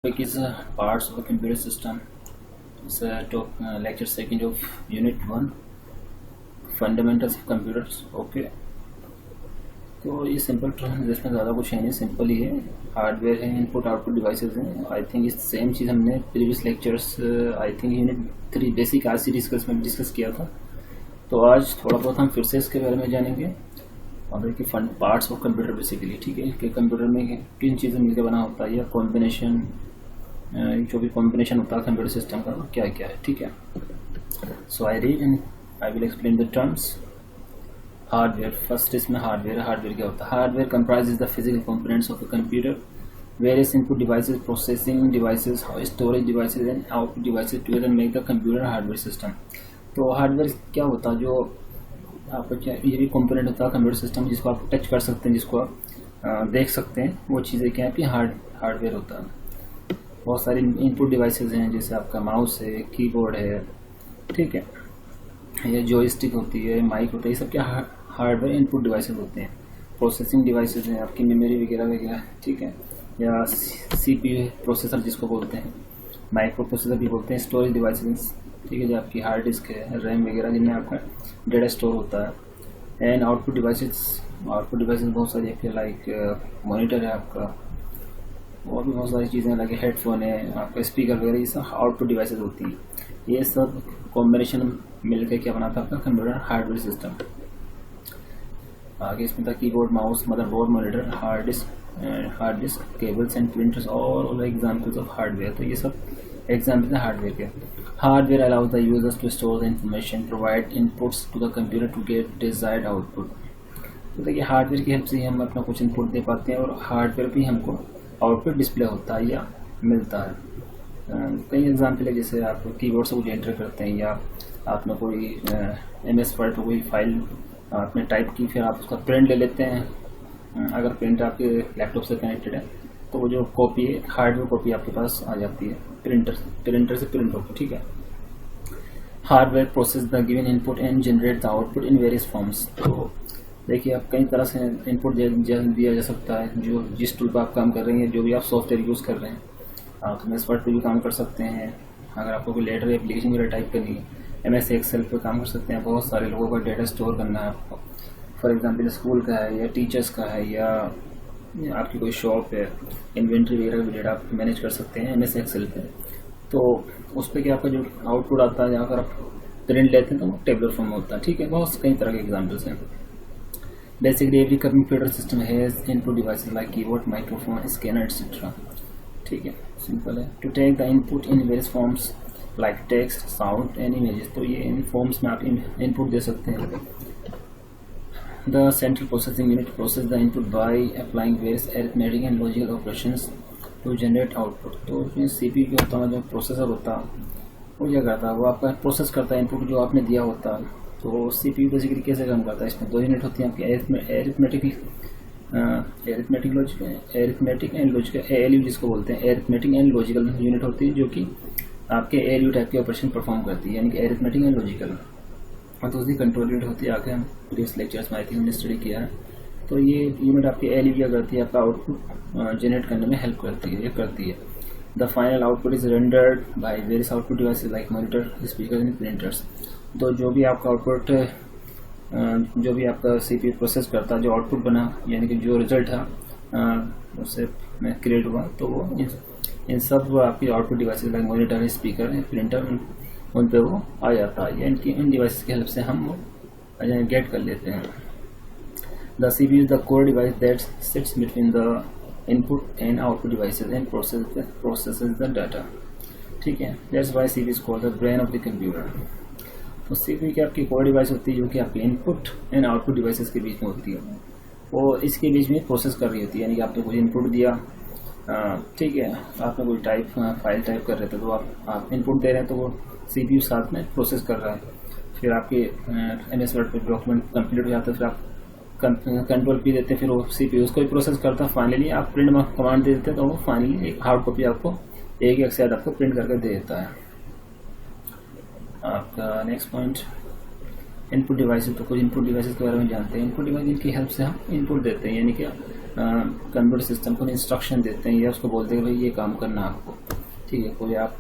Topic is parts of a computer system. It's lecture second of unit 1 fundamentals of computers. Okay, तो ये simple term, इसमें ज़्यादा कुछ है नहीं, सिंपल ही है. हार्डवेयर है, इनपुट आउटपुट डिवाइसेस हैं. आई थिंक इस सेम चीज़ हमने previous lectures I think unit 3 basic RC discuss किया था. तो आज थोड़ा बहुत हम फिर से इसके बारे में जानेंगे और देखिए पार्ट्स ऑफ कंप्यूटर बेसिकली. ठीक है कि कंप्यूटर में किन चीज़ें मिलकर बना होता है या कॉम्बिनेशन, जो भी कॉम्बिनेशन होता है कंप्यूटर सिस्टम का क्या क्या है. ठीक है, so I read and I will explain the terms. Hardware, first इसमें हार्डवेयर क्या होता है. Hardware comprises the physical components of a computer, various input devices, processing devices, storage devices and output devices together make the computer hardware system. तो hardware क्या होता है, जो आपका क्या ये भी कंपोनेंट होता है कंप्यूटर सिस्टम जिसको आप टच कर सकते हैं, जिसको आप देख सकते हैं, वो चीज़ें क्या है कि हार्डवेयर होता है. बहुत सारी इनपुट डिवाइसेस हैं, जैसे आपका माउस है, कीबोर्ड है, ठीक है, ये जॉयस्टिक होती है, माइक होता है, ये सब क्या हार्डवेयर इनपुट डिवाइसेस होते हैं. प्रोसेसिंग डिवाइसेस हैं आपकी मेमोरी वगैरह वगैरह, ठीक है, या सीपीयू प्रोसेसर जिसको बोलते हैं, माइक्रो प्रोसेसर भी बोलते हैं. स्टोरेज डिवाइसेस, ठीक है, जो आपकी हार्ड डिस्क है, रैम वगैरह, जिनमें आपका डेटा स्टोर होता है. एंड आउटपुट डिवाइसेस बहुत सारी आपके लाइक मॉनिटर है आपका, और भी बहुत सारी चीज़ें लगे, हेडफोन है आपका, स्पीकर वगैरह, ये सब आउटपुट डिवाइसेस होती हैं. ये सब कॉम्बिनेशन मिलकर क्या बनाता है आपका कंप्यूटर हार्डवेयर सिस्टम. आगे इसमें था keyboard, mouse, motherboard, monitor, hard disk, cables and printers और एग्जाम्पल्स ऑफ हार्डवेयर. तो ये सब एग्जाम्पल्स हैं हार्डवेयर के. Hardware allows the users to store the information, provide inputs to the computer to get desired output. तो देखिए hardware की help से हम अपना कुछ इनपुट दे पाते हैं और हार्डवेयर भी हमको आउटपुट डिस्प्ले होता है या मिलता है. कई एग्जाम्पल है, जैसे आप कीबोर्ड से कुछ एंटर करते हैं या आपने कोई MS वर्ड पर कोई फाइल आपने टाइप की, फिर आप उसका प्रिंट ले लेते हैं. अगर प्रिंट आपके लैपटॉप से कनेक्टेड है तो वो जो कॉपी है, हार्डवेयर कॉपी आपके पास आ जाती है प्रिंटर से प्रिंट होकर. ठीक है, hardware process the given input and generate the output in various forms. तो देखिए आप कई तरह से इनपुट दिया जा सकता है. जो जिस टूल पर आप काम कर रहे हैं, जो भी आप सॉफ्टवेयर यूज़ कर रहे हैं, आप MS वर्ड पर भी काम कर सकते हैं. अगर आपको कोई लेटर एप्लीकेशन वगैरह टाइप करनी है, MS एक्सेल पे काम कर सकते हैं. बहुत सारे लोगों का डेटा स्टोर करना है आपको, फॉर एग्जांपल स्कूल का है या टीचर्स का है या आपकी कोई शॉप है, इन्वेंट्री वगैरह का डेटा आप मैनेज कर सकते हैं MS एक्सेल पे. तो उस पर क्या आपका जो आउटपुट आता है, अगर आप प्रिंट लेते हैं तो वो टेबलर फॉर्म में होता है. ठीक है, बहुत कई तरह के एग्जाम्पल्स हैं. Basically, every computer system has input devices like keyboard, microphone, scanner, etc. ठीक है, सिंपल है. To take the input in various forms like text, sound and images. तो ये इन फॉर्म्स में आप इनपुट दे सकते हैं. The central processing unit process the input by applying various arithmetic and logical operations to generate output. तो इसमें CPU क्या होता है, जो प्रोसेसर होता है वो क्या करता है, वो आपका प्रोसेस करता है इनपुट जो आपने दिया होता है. तो CPU बेसिकली कैसे काम करता है, इसमें दो यूनिट होती हैं आपकी, एरिथमेटिक एंड लॉजिकल, ALU जिसको बोलते हैं, एरिथमेटिक एंड लॉजिकल यूनिट होती है, जो कि आपके ALU टाइप के ऑपरेशन परफॉर्म करती है, यानी कि एरिथमेटिक एंड लॉजिकल. और दूसरी कंट्रोल यूनिट होती है, आगे हम प्रीवियस लेक्चर्स में आई थिंक हमने स्टडी किया है. तो ये यूनिट आपकी ALU क्या करती है, आपका आउटपुट जनरेट करने में हेल्प करती है. The final output is rendered by various output devices like monitor, speaker and printers. तो जो भी आपका आउटपुट, जो भी आपका CPU प्रोसेस करता है, जो आउटपुट बना, यानी कि जो रिजल्ट था उससे क्रिएट हुआ, तो वो इन सब आपकी output devices like monitor, speaker, printer, उन पे वो आ जाता है. इन डिवाइसेस की हेल्प से हम वो गेट कर लेते हैं. The CPU is the core device that sits between the input and output devices and processes the data. ठीक है, that's why CPU is called the brain of the computer. तो CPU की आपकी कोर डिवाइस होती है, जो कि आपके इनपुट एंड आउटपुट डिवाइसेस के बीच में होती है. वो इसके बीच में प्रोसेस कर रही होती है, यानी कि आपने कोई इनपुट दिया, ठीक है, आपने कोई फाइल टाइप कर रहे थे, तो आप इनपुट दे रहे हैं, तो वो CPU साथ में प्रोसेस कर रहा है. फिर आपके MS वर्ड पर डॉक्यूमेंट कंप्लीट हो जाता है, फिर आप कंट्रोल P देते हैं, फिर वो CPU उसको भी प्रोसेस करता है. फाइनली आप प्रिंट कमांड दे देते हैं, तो वो फाइनली एक हार्ड कॉपी आपको एक या शायद आपको प्रिंट करके दे देता है. आपका नेक्स्ट पॉइंट इनपुट डिवाइसेस. तो कुछ इनपुट डिवाइसेस के बारे में जानते हैं. इनपुट डिवाइस जिनकी हेल्प से हम इनपुट देते हैं, यानी कि कंप्यूटर सिस्टम को इंस्ट्रक्शन देते हैं या उसको बोलते हैं भाई ये काम करना आपको, ठीक है। कोई आप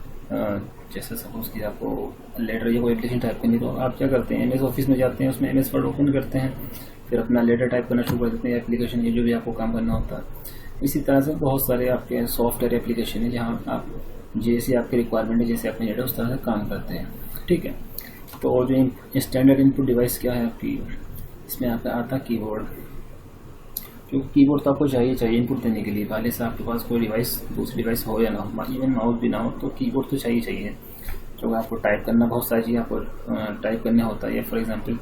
जैसे सपोज कि आपको लेटर या कोई एप्लीकेशन टाइप करनी, तो आप क्या करते हैं MS ऑफिस में जाते हैं, उसमें MS वर्ड ओपन करते हैं, फिर अपना लेटर टाइप करना शुरू कर देते हैं, एप्लीकेशन ये जो भी आपको काम करना होता है। इसी तरह से बहुत सारे आपके सॉफ्टवेयर एप्लीकेशन है जहाँ आप जैसी आपकी रिक्वायरमेंट है, जैसे आपने नेट उस तरह से काम करते हैं, ठीक है। तो और जो स्टैंडर्ड इनपुट डिवाइस क्या है आपकी, इसमें आपका आता कीबोर्ड, क्योंकि कीबोर्ड तो आपको चाहिए इनपुट देने के लिए, पहले से आपके पास कोई डिवाइस दूसरी डिवाइस हो या ना हो, इवन माउस भी ना हो, तो कीबोर्ड तो चाहिए। तो आपको टाइप करना, बहुत सारी चीज़ें आपको टाइप करना होता है। फॉर एग्जांपल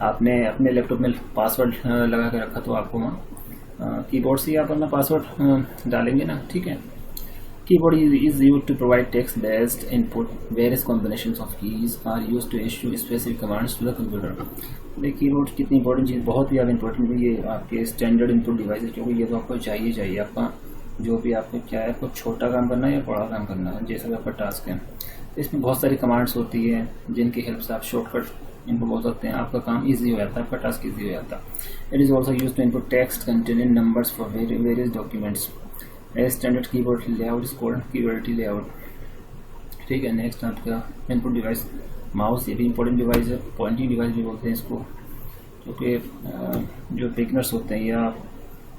आपने अपने लैपटॉप में पासवर्ड लगा के रखा, तो आपको वहाँ कीबोर्ड से आप अपना पासवर्ड डालेंगे ना, ठीक है। Keyboard is used to provide text-based input. Various combinations of keys are used to issue specific commands to the computer. देखिए कीबोर्ड कितनी इंपॉर्टेंट चीज़, बहुत ही ज़्यादा इंपॉर्टेंट है ये आपके स्टैंडर्ड इनपुट डिवाइस है, क्योंकि ये तो आपको चाहिए। आपका जो भी आपको क्या है, आपको छोटा काम करना है या बड़ा काम करना है, जैसा कि आपका टास्क है, तो इसमें बहुत सारी कमांड्स होती है जिनकी हेल्प से आप शॉर्टकट इनको बोल सकते हैं, आपका काम ईजी हो जाता है, आपका टास्क ईजी हो जाता है। It is also use to input text containing numbers for various documents. Standard keyboard layout is called keyboard layout, ठीक है। नेक्स्ट आपका इनपुट डिवाइस माउस, ये भी इंपॉर्टेंट डिवाइस है, पॉइंटिंग डिवाइस भी बोलते हैं इसको, क्योंकि जो बिगनर्स होते हैं या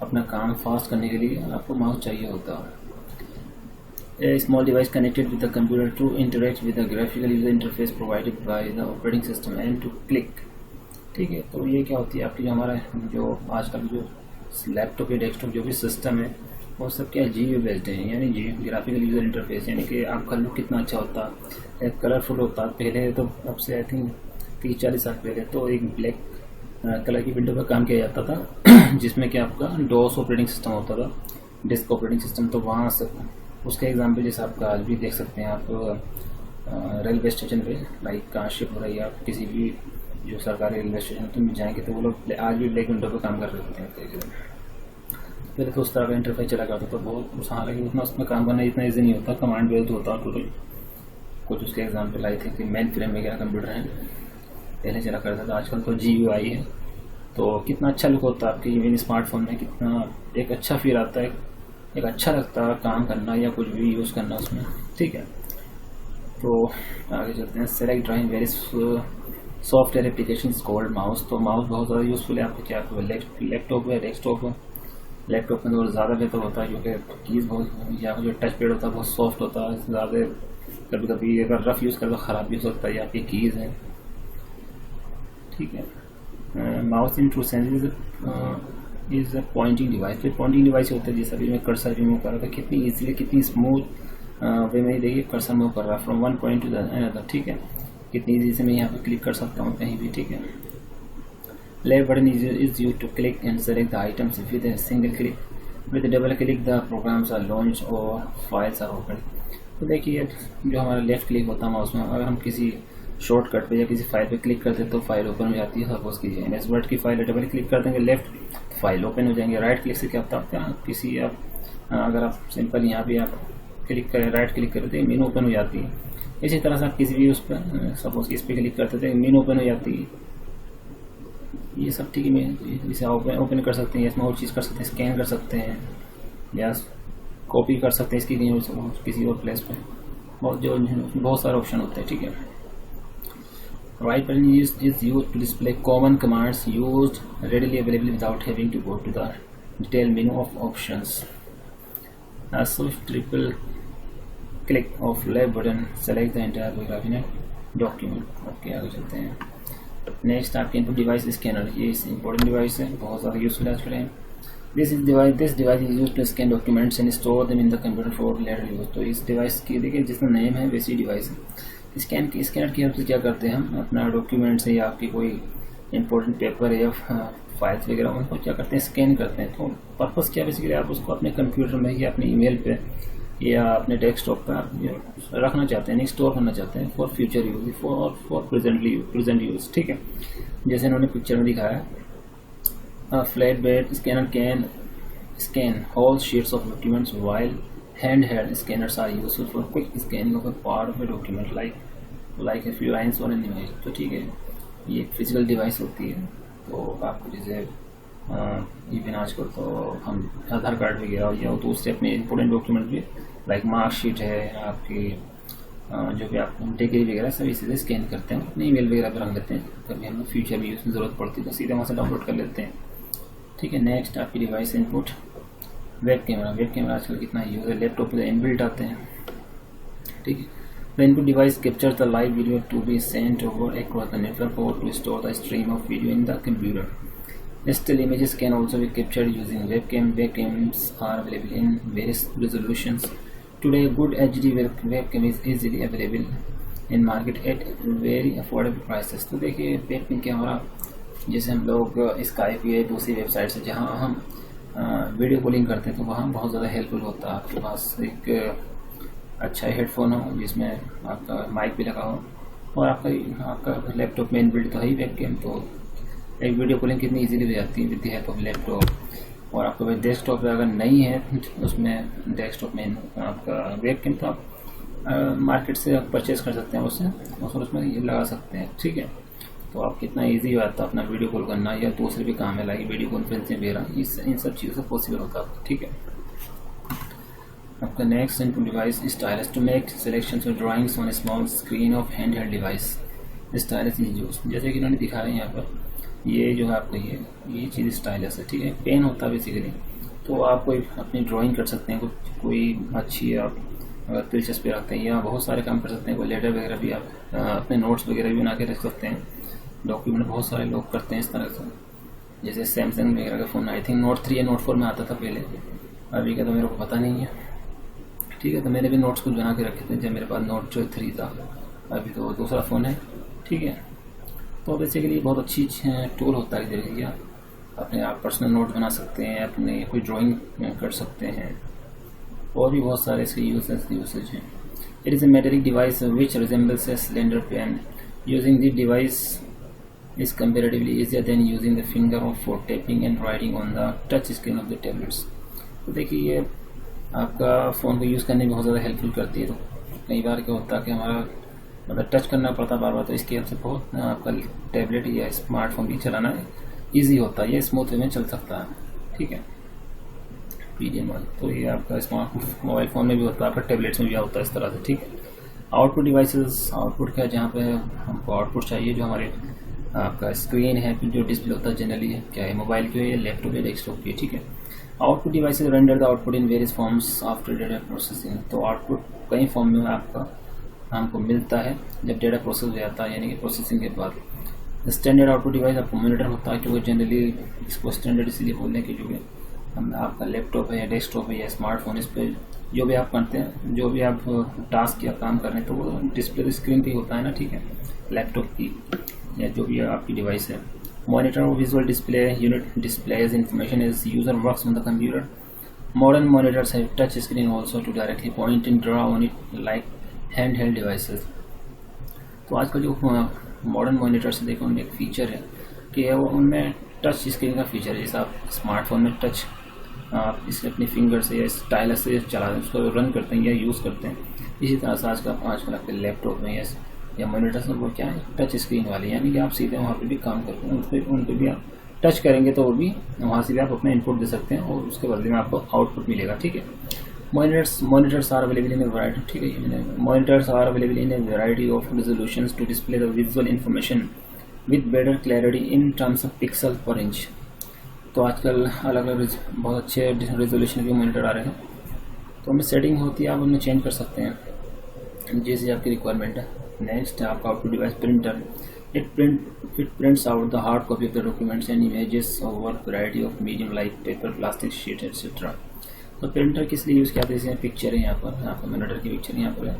अपना काम फास्ट करने के लिए आपको माउस चाहिए होता है। A small device connected with the computer to interact with the graphical user interface provided by the operating system and to click, ठीक है। तो ये क्या होती है आपकी, हमारा जो आजकल जो लैपटॉप या डेस्कटॉप जो भी सिस्टम है वो सब क्या GUI बेस्ड है, यानी ग्राफिकल यूजर इंटरफेस, यानी कि आपका लुक कितना अच्छा होता है, कलरफुल होता। पहले तो अब से आई थिंक 30-40 साल पहले तो एक ब्लैक कलर की विंडो पर काम किया जाता था जिसमें कि आपका DOS ऑपरेटिंग सिस्टम होता था, डिस्क ऑपरेटिंग सिस्टम। तो वहाँ से उसका एग्जाम्पल जैसे आपका आज भी देख सकते हैं आप रेलवे स्टेशन पे, लाइक कहाँ शिप हो रही है, आप किसी भी जो सरकारी रेलवे स्टेशन तुम जाएंगे तो वो लोग आज भी ब्लैक विंडो पर काम कर रहे होते हैं। पहले तो उस तरह का इंटरफेस चला करता था, बहुत हालांकि उतना उसमें काम करना इतना ईजी नहीं होता, कमांड बेस्ड होता टोटल। कुछ उसके एग्जाम्पल आए थे कि मेन फ्रेम वगैरह कंप्यूटर हैं पहले चला करता था, आजकल तो GUI है। तो कितना अच्छा लुक होता है आपके इवन स्मार्टफोन में, कितना एक अच्छा फील आता है, एक अच्छा लगता है काम करना या कुछ भी यूज़ करना उसमें, ठीक है। तो आगे चलते हैं। Select drawing very software application called mouse. तो माउस बहुत ज़्यादा यूज़फुल है आपके, क्या लैपटॉप या डेस्कटॉप हो। लैपटॉप में तो ज़्यादा बेहतर होता है क्योंकि कीज़ बहुत, या जो टच पैड होता है बहुत सॉफ्ट होता है, ज़्यादा कभी कभी अगर रफ यूज़ कर तो ख़राब भी हो सकता है, आपकी कीज़ हैं, ठीक है। Mouse in true sense is a pointing device. फिर पॉइंटिंग डिवाइस होता है, जैसे अभी मैं कर्सर रिमूव कर रहा था, कितनी ईजिली कितनी स्मूथ वे में देखिए कर्सर मूव कर रहा है from one point two the another, ठीक है। कितनी ईजी से मैं यहाँ पे क्लिक कर सकता हूँ कहीं भी, ठीक है। Left button is used to click and select the items with a single click. With a double click, the programs are launched or files are opened. तो देखिए जो हमारा लेफ्ट क्लिक होता है माउस में, अगर हम किसी शॉर्टकट पे या किसी फाइल पे क्लिक करते हैं तो फाइल ओपन हो जाती है। सपोज कीजिए MS वर्ड की फाइल है, डबल क्लिक कर देंगे लेफ्ट, फाइल ओपन हो जाएंगे। राइट क्लिक से क्या होता है, किसी आप अगर आप सिंपल यहाँ भी आप क्लिक करें, राइट क्लिक करते हैं, मेनू ओपन हो जाती है। इसी तरह से आप किसी भी उस पर सपोज इस पर क्लिक करते थे, मेनू ओपन हो जाती है। ये सब ठीक है, इसे ओपन कर सकते हैं, इसमें और चीज़ कर सकते हैं, स्कैन कर सकते हैं या कॉपी कर सकते हैं इसकी किसी और प्लेस पे, बहुत सारे ऑप्शन होते हैं, ठीक है। Right button is used to display common commands used readily available without having to go to the detail menu of options. So triple click of left button select the entire paragraph in a document. Okay, आगे चलते हैं। Next आपके input device scanner, ये important device है, बहुत ज़्यादा useful है आजकल है। This device is used to scan documents and store them in the computer for later use. तो इस डिवाइस की देखिए जिसका नेम है वैसी डिवाइस है। स्कैनर की हेल्प से क्या करते हैं हम, अपना डॉक्यूमेंट्स है या आपकी कोई इंपॉर्टेंट पेपर है या फाइल्स वगैरह, उनको क्या करते हैं स्कैन करते हैं। तो पर्पज़ क्या बेसिकली, आप उसको अपने कंप्यूटर में या अपने ईमेल पे या अपने डेस्कटॉप पर आप रखना चाहते हैं, स्टोर करना चाहते हैं for future use, for present use, ठीक है। जैसे इन्होंने पिक्चर में दिखाया, flat bed scanner can scan whole sheets of documents while hand held scanners are useful for quick scanning of a part of a document like a few lines or an image. तो ठीक है, ये physical device होती है, तो आपको जैसे even आजकल तो हम आधार कार्ड वगैरह या दूसरे अपने इंपॉर्टेंट डॉक्यूमेंट भी लाइक मार्कशीट है आपकी, जो भी आप डिग्री वगैरह सभी सीधे स्कैन करते हैं, अपने ईमेल वगैरह पर रख लेते हैं, कभी हमें फ्यूचर में यूज़ में ज़रूरत पड़ती है तो सीधे वहाँ से डाउनलोड कर लेते हैं। ठीक है, नेक्स्ट आपकी डिवाइस इनपुट वेब कैमरा आजकल कितना यूज़ है, लैपटॉप पे इनबिल्ट आते हैं। ठीक है, the input device capture the live video to be sent over across the network और to store the stream of video in the computer. Still images can also be captured using webcam. Webcams are available in various resolutions. Today, good HD webcam is easily available in market at very affordable prices. तो देखिए webcam camera जैसे हम लोग Skype या दूसरी website से जहाँ हम वीडियो कॉलिंग करते हैं तो वहाँ बहुत ज़्यादा हेल्पफुल होता है। आपके पास एक अच्छा हेडफोन हो जिसमें आपका माइक भी लगा हो और आपका लैपटॉप में इनबिल्ट तो है ही वेबकैम, तो एक वीडियो कॉलिंग कितनी इजीली हो जाती है with the help of laptop. और आपका भाई डेस्कटॉप पे अगर नहीं है उसमें डेस्कटॉप में आपका वेबकैम तो आप मार्केट से आप परचेज कर सकते हैं उससे और उसमें ये लगा सकते हैं। ठीक है, तो आप कितना इजी हो जाता है अपना वीडियो कॉल करना या दूसरे भी काम है लाइक वीडियो कॉन्फ्रेंसिंग वगैरह, इन सब चीज़ों से पॉसिबल होता है। ठीक है, आपका next input device stylus to make selections और drawings on small screen of handheld device. Stylus is use, जैसे कि इन्होंने दिखा रहे हैं यहाँ पर, ये जो है आपका ये चीज़ स्टाइलस है। ठीक है, पेन होता है बेसिकली, तो आप कोई अपनी ड्राइंग कर सकते हैं, कोई अच्छी आप अगर दिलचस्पी रखते हैं या बहुत सारे काम कर सकते हैं, कोई लेटर वगैरह भी आप अपने नोट्स वगैरह भी बना के रख सकते हैं। डॉक्यूमेंट बहुत सारे लोग करते हैं इस तरह से, जैसे सैमसंग वगैरह का फ़ोन आई थिंक नोट 3 या नोट 4 में आता था पहले, अभी का तो मेरे को पता नहीं है। ठीक है, तो मैंने भी नोट्स कुछ बना के रखे थे जब मेरे पास नोट 3 था, अभी तो दूसरा फ़ोन है। ठीक है, तो बेसिकली बहुत अच्छी टूल होता है जरिए आप अपने आप पर्सनल नोट बना सकते हैं, अपने कोई ड्राइंग कर सकते हैं और भी बहुत सारे इसके यूसेज हैं। It is a metallic device which resembles a cylinder pen. Using this device is comparatively easier than using the finger for tapping and writing on the touch screen of the tablets. तो देखिए ये आपका phone को use करने में बहुत ज़्यादा helpful करती है। तो कई बार क्या होता है कि हमारा मतलब टच करना पड़ता बार बार, तो इसकी हेल्प से बहुत आपका टैबलेट या स्मार्टफोन भी चलाना ईजी होता है, ये स्मूथ वे में चल सकता है। ठीक है, PDM वाले तो ये आपका स्मार्ट मोबाइल फ़ोन में भी होता है, आपका टैबलेट्स में भी होता है इस तरह से। ठीक है, आउटपुट डिवाइसेस, आउटपुट का जहाँ पे हमको आउटपुट चाहिए जो हमारे आपका स्क्रीन है जो डिस्प्ले होता है जनरली है क्या है मोबाइल की हो या लैपटॉप या डेस्कटॉप की। ठीक है, output devices render the output in various forms after data processing. तो आउटपुट कई फॉर्म में आपका हमको मिलता है जब डेटा प्रोसेस हो जाता है, यानी कि प्रोसेसिंग के बाद। स्टैंडर्ड आउटपुट डिवाइस आपको मॉनिटर होता है, क्योंकि जनरली इसको स्टैंडर्ड इसलिए बोलने की क्योंकि हम आपका लैपटॉप है या डेस्कटॉप है या स्मार्टफोन, इस पर जो भी आप करते हैं, जो भी आप टास्क या काम कर रहे हैं तो वो डिस्प्ले स्क्रीन पे होता है ना। ठीक है, लैपटॉप की या जो भी आपकी डिवाइस है। Monitor or visual display unit displays information as user works on the computer. Modern monitors have touch screen also to directly point and draw on it like hand held devices. तो आजकल जो modern monitors देखो उनमें एक feature है कि वो उनमें टच स्क्रीन का फीचर है। जैसे आप स्मार्टफोन में टच आप इसे अपनी फिंगर से या स्टाइलस से चला उसको रन करते हैं या यूज़ करते हैं, इसी तरह से आजकल आपके लैपटॉप में या मॉनिटर्स में वो क्या है टच स्क्रीन वाली, यानी कि आप सीधे वहाँ पे भी काम करते हैं, उन पर भी आप टच करेंगे तो वो भी वहाँ से भी आप अपना इनपुट दे सकते हैं और उसके बदले में आपको आउटपुट मिलेगा। ठीक है, monitors are available in a variety। ठीक है, monitors are available in a variety of resolutions to display the visual information with better clarity in terms of pixel per inch। तो आजकल अलग अलग बहुत अच्छे रेजोल्यूशन के मॉनिटर आ रहे हैं, तो उनमें सेटिंग होती है, आप उनमें चेंज कर सकते हैं जैसे आपकी रिक्वायरमेंट है। नेक्स्ट है आपका output device printer. It prints out the hard copy of the documents and images over variety of medium like paper, plastic, sheet etcetera. तो प्रिंटर किस लिए यूज़ किया जाता है, जैसे पिक्चर है यहाँ पर, आपका मॉनिटर की पिक्चर यहाँ पर है।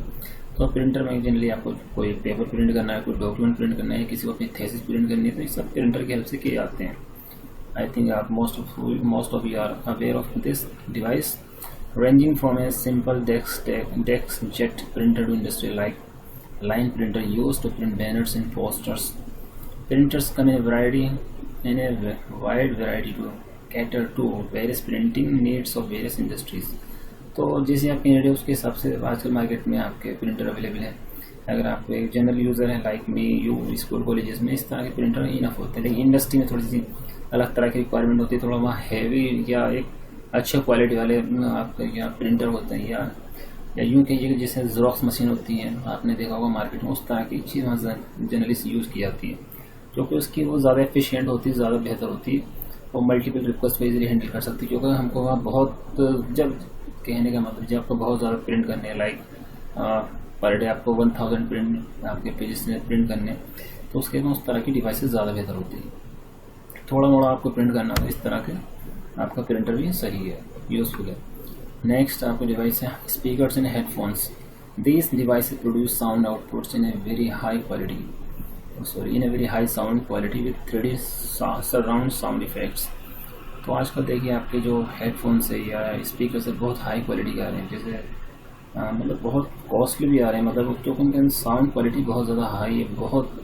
तो प्रिंटर में जनरली आपको कोई पेपर प्रिंट करना है, कोई डॉक्यूमेंट प्रिंट करना है, किसी को अपनी थीसिस प्रिंट करनी है, तो ये सब प्रिंटर की हेल्प से किए जाते हैं। आई थिंक आप most of you are aware of this device, ranging from a simple DeskJet printer to industrial like line printer used to print banners and posters. Printers come in a wide variety to cater to various printing needs of various industries। तो जैसे आपकी need है उसके हिसाब से आजकल market में आपके प्रिंटर अवेलेबल है। अगर आप एक जनरल यूज़र है like me, you school colleges में इस तरह के प्रिंटर इनफ होते हैं, लेकिन इंडस्ट्री में थोड़ी सी अलग तरह की रिक्वायरमेंट होती है, थोड़ा वहाँ हैवी या एक अच्छे क्वालिटी वाले आपके क्या प्रिंटर होते हैं, या यूँ कहिए कि जैसे ज़ेरॉक्स मशीन होती हैं, आपने देखा होगा मार्केट में, उस तरह की चीज़ वहाँ जनरली यूज़ की जाती है, क्योंकि उसकी वो ज़्यादा एफिशिएंट होती है, ज़्यादा बेहतर होती है और मल्टीपल रिक्वेस्ट को इजीली हैंडल कर सकती है। क्योंकि हमको वहाँ बहुत, जब कहने का मतलब जब आपको बहुत ज़्यादा प्रिंट करने हैं, लाइक पर डे आपको 1000 प्रिंट आपके पेजेस में प्रिंट करने, तो उसके में उस तरह की डिवाइसेस ज़्यादा बेहतर होती है। थोड़ा मोड़ा आपको प्रिंट करना हो इस तरह के आपका प्रिंटर भी सही है, यूज़फुल है। नेक्स्ट आपको डिवाइस है speakers and headphones. These devices produce sound outputs in a very high quality, in a very high sound quality with 3D surround sound effects. तो आजकल देखिए आपके जो हेडफोन से या स्पीकर से बहुत हाई क्वालिटी के आ रहे हैं, जैसे मतलब बहुत कॉस्टली भी आ रहे हैं, मतलब तो उनके साउंड क्वालिटी बहुत ज़्यादा हाई है, बहुत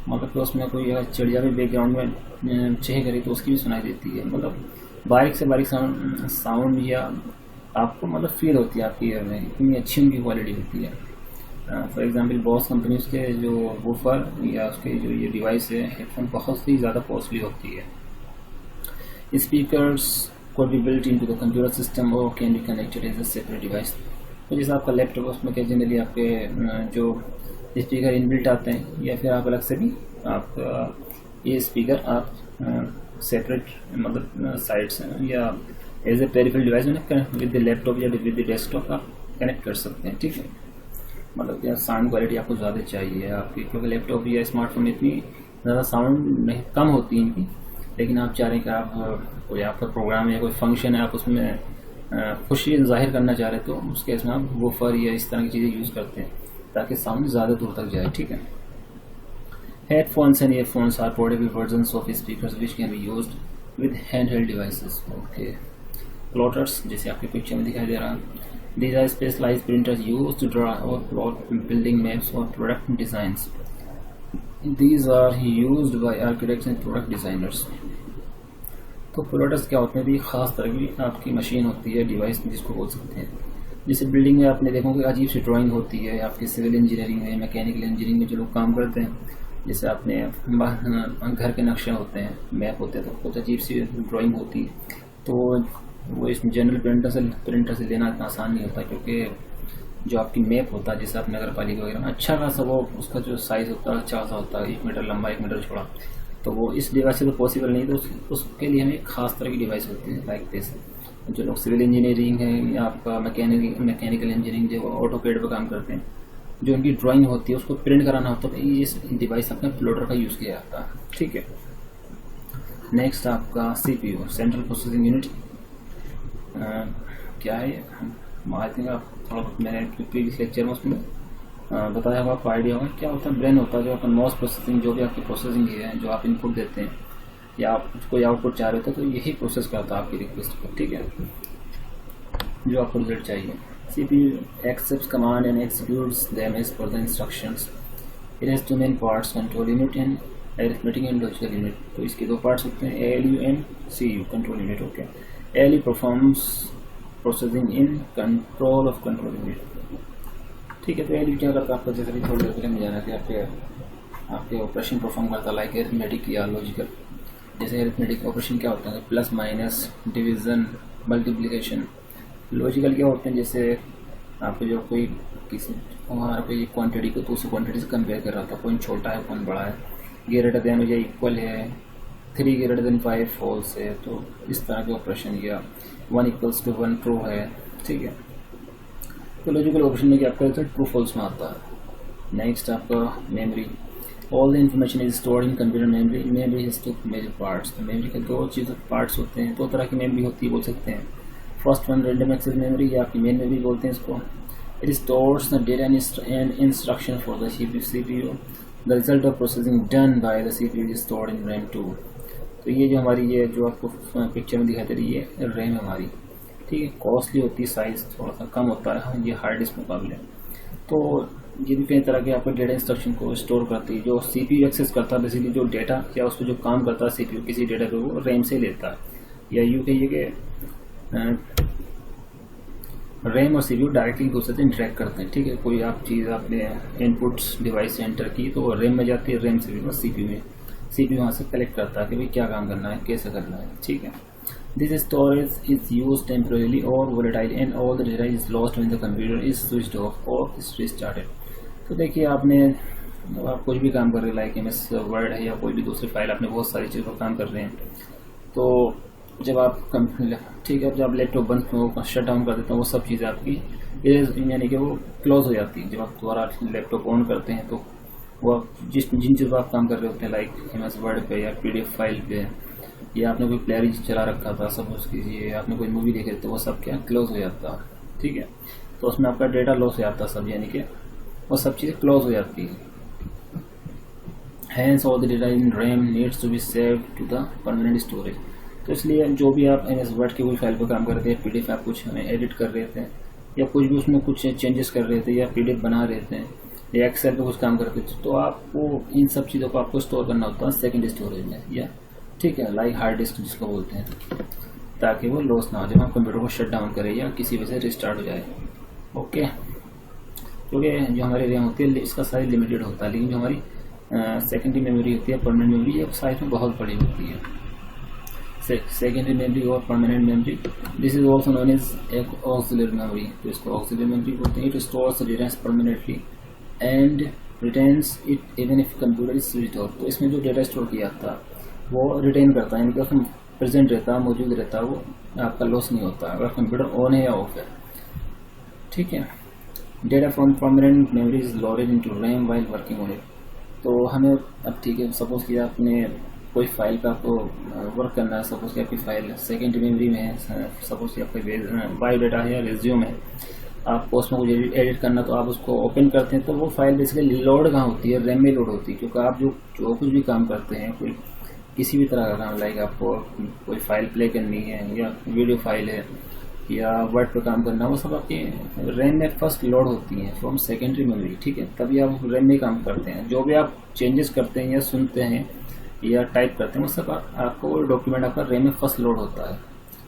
मतलब कि उसमें कोई अगर चिड़िया भी बैकग्राउंड में चेह करे तो उसकी भी सुनाई देती है, मतलब बारीक से बारीक साउंड या आपको मतलब फील होती है आपकी ईयर में, इतनी अच्छी उनकी क्वालिटी होती है। फॉर एग्जांपल बॉस कंपनी उसके जो वूफर या उसके जो ये डिवाइस है हेडफोन बहुत ही ज़्यादा कॉस्टली होती है। Speakers could be built into the computer system or can be connected as a separate device। तो जैसे आपका लैपटॉप उसमें क्या जनरली आपके जो स्पीकर इनबिल्ट आते हैं, या फिर आप अलग से भी आप ये स्पीकर आप सेपरेट मतलब साइड से या as a peripheral device with the laptop या विद द डेस्कटॉप आप कनेक्ट कर सकते हैं, ठीक है। मतलब क्या साउंड क्वालिटी आपको ज़्यादा चाहिए आपकी, क्योंकि लैपटॉप या स्मार्टफोन में इतनी ज़्यादा साउंड नहीं कम होती है इनकी, लेकिन आप चाह रहे हैं कि आप कोई आपका प्रोग्राम या कोई फंक्शन है आप उसमें खुशी जाहिर करना चाह रहे हैं, तो उस केस में आप वूफर या इस तरह की चीज़ें यूज़ करते हैं ताकि साउंड ज़्यादा दूर तक जाए, ठीक है। Headphones and earphones are portable versions of speakers which can be used with handheld devices. Okay, plotters जैसे आपके पिक्चर में दिखाई दे रहा है, these are specialized printers used to draw or plot building maps or product designs. These are used by architects and product designers। तो plotters क्या होते हैं, भी खास तरह की आपकी मशीन होती है, डिवाइस जिसको बोल सकते हैं। जैसे बिल्डिंग में आपने देखोगे अजीब सी ड्राइंग होती है, आपकी सिविल इंजीनियरिंग में, मैकेनिकल इंजीनियरिंग में जो लोग काम करते हैं, जैसे आपने घर के नक्शे होते हैं, मैप होते हैं, तो कुछ अजीब सी ड्राइंग होती है, तो वो इस जनरल प्रिंटर से लेना इतना आसान नहीं होता, क्योंकि जो आपकी मैप होता है जैसे आप नगर पालिका वगैरह में अच्छा खासा वो उसका जो साइज़ होता है अच्छा खासा होता है, 1 मीटर लंबा 1 मीटर चौड़ा, तो वो इस डिवाइस से तो पॉसिबल नहीं, तो उसके लिए हमें एक खास तरह की डिवाइस होती है लाइक दिस। जो लोग सिविल इंजीनियरिंग है या आपका मैकेनिकल इंजीनियरिंग जो ऑटोकेड पर काम करते हैं, जो उनकी ड्राइंग होती है उसको प्रिंट कराना होता है, तो इस डिवाइस अपने प्लॉटर का यूज़ किया जाता है, ठीक है। नेक्स्ट आपका CPU सेंट्रल प्रोसेसिंग यूनिट क्या है, आई थिंक आप थोड़ा मैंने प्रीवियस लेक्चर में उसमें बताया होगा, आपको आइडिया होगा क्या होता है। ब्रेन होता है जो अपन नॉइस प्रोसेसिंग, जो भी आपकी प्रोसेसिंग है, जो आप इनपुट देते हैं या आप कोई आउटपुट चाह रहे थे, तो यही प्रोसेस करता है आपकी रिक्वेस्ट को, ठीक है, जो आपको रिजल्ट चाहिए। CPU accepts command and executes them as per the instructions. It has two main parts, control unit and arithmetic and logical unit। तो इसके दो पार्ट्स होते हैं, ALU and CU, control unit. Okay, ALU performs processing in control of control unit, ठीक है। तो ALU क्या करता है, आपको जैसे भी थोड़ी देर पहले जाना कि आपके ऑपरेशन परफॉर्म करता है लाइक अरिथमेटिक या लॉजिकल। जैसे अरिथमेटिक ऑपरेशन क्या होता है, plus minus, division, multiplication. Logical क्या होते हैं, जैसे आपको जो कोई किसी वहाँ पे क्वांटिटी को दूसरी क्वांटिटी से कंपेयर कर रहा था, कौन छोटा है कौन बड़ा है, ग्रेटर देन या इक्वल है, 3 ग्रेटर देन 5 फॉल्स है, तो इस तरह के ऑपरेशन, या 1 = 1 ट्रू है, ठीक है। तो लॉजिकल ऑपरेशन में क्या आपका ट्रू फॉल्स में आता है। नेक्स्ट आपका memory, all the information is stored in computer memory. Memory has two major parts. तो मेमोरी के दो चीज़ पार्ट्स होते हैं, 2 तरह की मेमोरी होती है बोल सकते हैं। First one random access memory या आपकी मेन मेमोरी बोलते हैं इसको। It stores the data and instruction for the CPU। The result of processing done by the CPU is stored in RAM 2। तो ये जो हमारी ये जो आपको पिक्चर में दिखाई दे रही है रैम हमारी, ठीक है। कॉस्टली होती है, साइज़ थोड़ा सा कम होता है ये हार्ड डिस्क मुकाबले। तो ये भी कई तरह के आपको डेटा इंस्ट्रक्शन को स्टोर करती है। जो CPU एक्सेस करता है बेसिकली जो डेटा या उस पर जो काम करता है CPU किसी डेटा पे, वो रैम से लेता है, या यूँ कहिए कि रैम और CPU डायरेक्टली एक दूसरे से इंटरेक्ट करते हैं, ठीक है। कोई आप चीज़ आपने इनपुट्स डिवाइस से एंटर की तो रैम में जाती है, रैम से भी CPU में। CPU वहाँ से कलेक्ट करता है कि भाई क्या काम करना है, कैसे करना है, ठीक है। This storage is use temporarily और volatile and all the data is lost when the computer is switched off और इज रीस्टार्टेड। तो देखिए आपने आप कुछ भी काम कर रहे हैं, लाइक MS वर्ड है या कोई भी दूसरी फाइल, आपने बहुत सारी चीज़ों पर काम कर रहे हैं, तो जब आप ठीक है, जब आप लैपटॉप बंद शट डाउन कर देते हैं, वो सब चीज़ें आपकी यानी कि वो क्लोज हो जाती है। जब आप दोबारा लैपटॉप ऑन करते हैं तो वो आप जिन चीज़ों पर आप काम कर रहे होते हैं, लाइक MS वर्ड पे या PDF फाइल पे, या आपने कोई प्लेयर चला रखा था सपोज कीजिए, आपने कोई मूवी देखी तो वो सब क्या क्लोज हो जाता है, ठीक है। तो उसमें आपका डेटा लॉस हो जाता है सब, यानी कि वो सब चीज़ें क्लोज हो जाती है। Hence all the data in RAM needs to be saved to the permanent storage। तो इसलिए जो भी आप MS वर्ड की कोई फाइल पर काम कर रहे थे, PDF आप कुछ एडिट कर रहे थे या कुछ भी उसमें कुछ चेंजेस कर रहे थे या PDF बना रहे थे या एक्सेल पे कुछ काम करते थे, तो आपको इन सब चीज़ों को आपको स्टोर करना होता है सेकेंड स्टोरेज में, या ठीक है, लाइक हार्ड डिस्क जिसको बोलते हैं, ताकि वो लॉस ना हो जब आप कंप्यूटर को शट डाउन करें या किसी वजह से रिस्टार्ट हो जाए। ओके, क्योंकि जो हमारी रैम होती है इसका साइज लिमिटेड होता है, लेकिन जो हमारी सेकेंडरी मेमोरी होती है, परमानेंट मेमोरी, ये साइज में बहुत बड़ी होती है। सेकेंडरी मेमोरी और permanent memory, this is also known as एक ऑक्सिलरी मेमोरी। तो इसको ऑक्सिलरी मेमोरी बोलते हैं। It stores data permanently and retains it even if computer is switched off. तो इसमें जो डेटा स्टोर किया था वो रिटेन करता है, यानी कि उसमें प्रेजेंट रहता है, मौजूद रहता है, वो आपका लॉस नहीं होता अगर कंप्यूटर ऑन है या ऑफ है, ठीक है। Data from permanent memory is loaded into RAM while working on it. तो हमें अब ठीक है, सपोज कि आपने कोई फाइल पे आपको वर्क करना है, सपोज कि आपकी फाइल सेकेंडरी मेमोरी में है, सपोज कि आपका बायोडाटा है या रिज्यूम है, आपको उसमें कुछ एडिट करना, तो आप उसको ओपन करते हैं तो वो फाइल बेसिकली लोड कहाँ होती है, रैम में लोड होती है। क्योंकि आप जो कुछ भी काम करते हैं, कोई किसी भी तरह का काम, लाइक आपको कोई फाइल प्ले करनी है या वीडियो फाइल है या वर्ड पे काम करना, वो सब आपकी रैम में फर्स्ट लोड होती है फ्रॉम सेकेंडरी मेमोरी, ठीक है। तभी आप रैम में काम करते हैं। जो भी आप चेंजेस करते हैं या सुनते हैं या टाइप करते हैं, वो सब आपको डॉक्यूमेंट आपका रैम में फर्स्ट लोड होता है,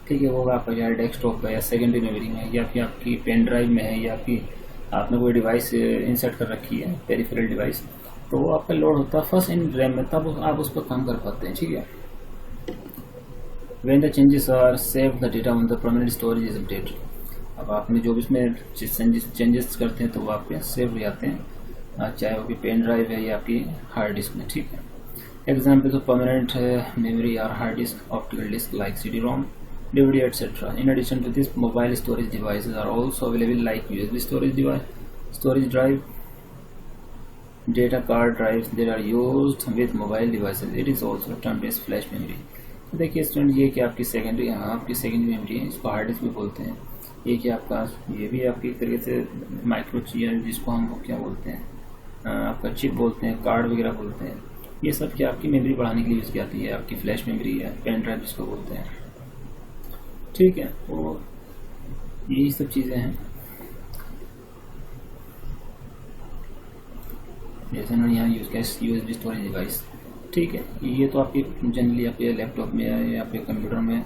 ठीक है। वो आपका या डेस्कटॉप पे या सेकेंडरी मेमोरी में या फिर आपकी पेन ड्राइव में है या फिर आपने कोई डिवाइस इंसर्ट कर रखी है, पेरिफेरल डिवाइस, तो वो आपका लोड होता है फर्स्ट इन रैम में, तब आप उस पर काम कर पाते हैं, ठीक है। When the changes are saved, the data on the permanent storage is updated। अब आपने जो भी इसमें चेंजेस करते हैं तो वो आपके सेव हो जाते हैं, चाहे वो पेन ड्राइव है या आपकी हार्ड डिस्क में, ठीक है। Examples of permanent memory are hard disk, optical disk like CD-ROM, DVD, etc. In addition to this, mobile storage devices are also available like USB storage device, storage drive, data card drives that are used with mobile devices. It is also termed as flash memory। तो देखिए student, ये कि आपकी secondary, आपकी secondary memory है, इसको hard disk भी बोलते हैं। ये कि आपका ये भी आपकी एक तरीके से माइक्रो चिप, जिसको हम क्या बोलते हैं, आपका चिप बोलते हैं, कार्ड वगैरह बोलते हैं, ये सब क्या आपकी मेमोरी बढ़ाने के लिए यूज़ की जाती है। आपकी फ्लैश मेमोरी है, पेन ड्राइव जिसको बोलते हैं, ठीक है। तो यही सब चीज़ें हैं। जैसे उन्होंने यहाँ यूज़ किया USB स्टोरेज डिवाइस, ठीक है। ये तो आपकी जनरली आपके लैपटॉप में या आपके कंप्यूटर में,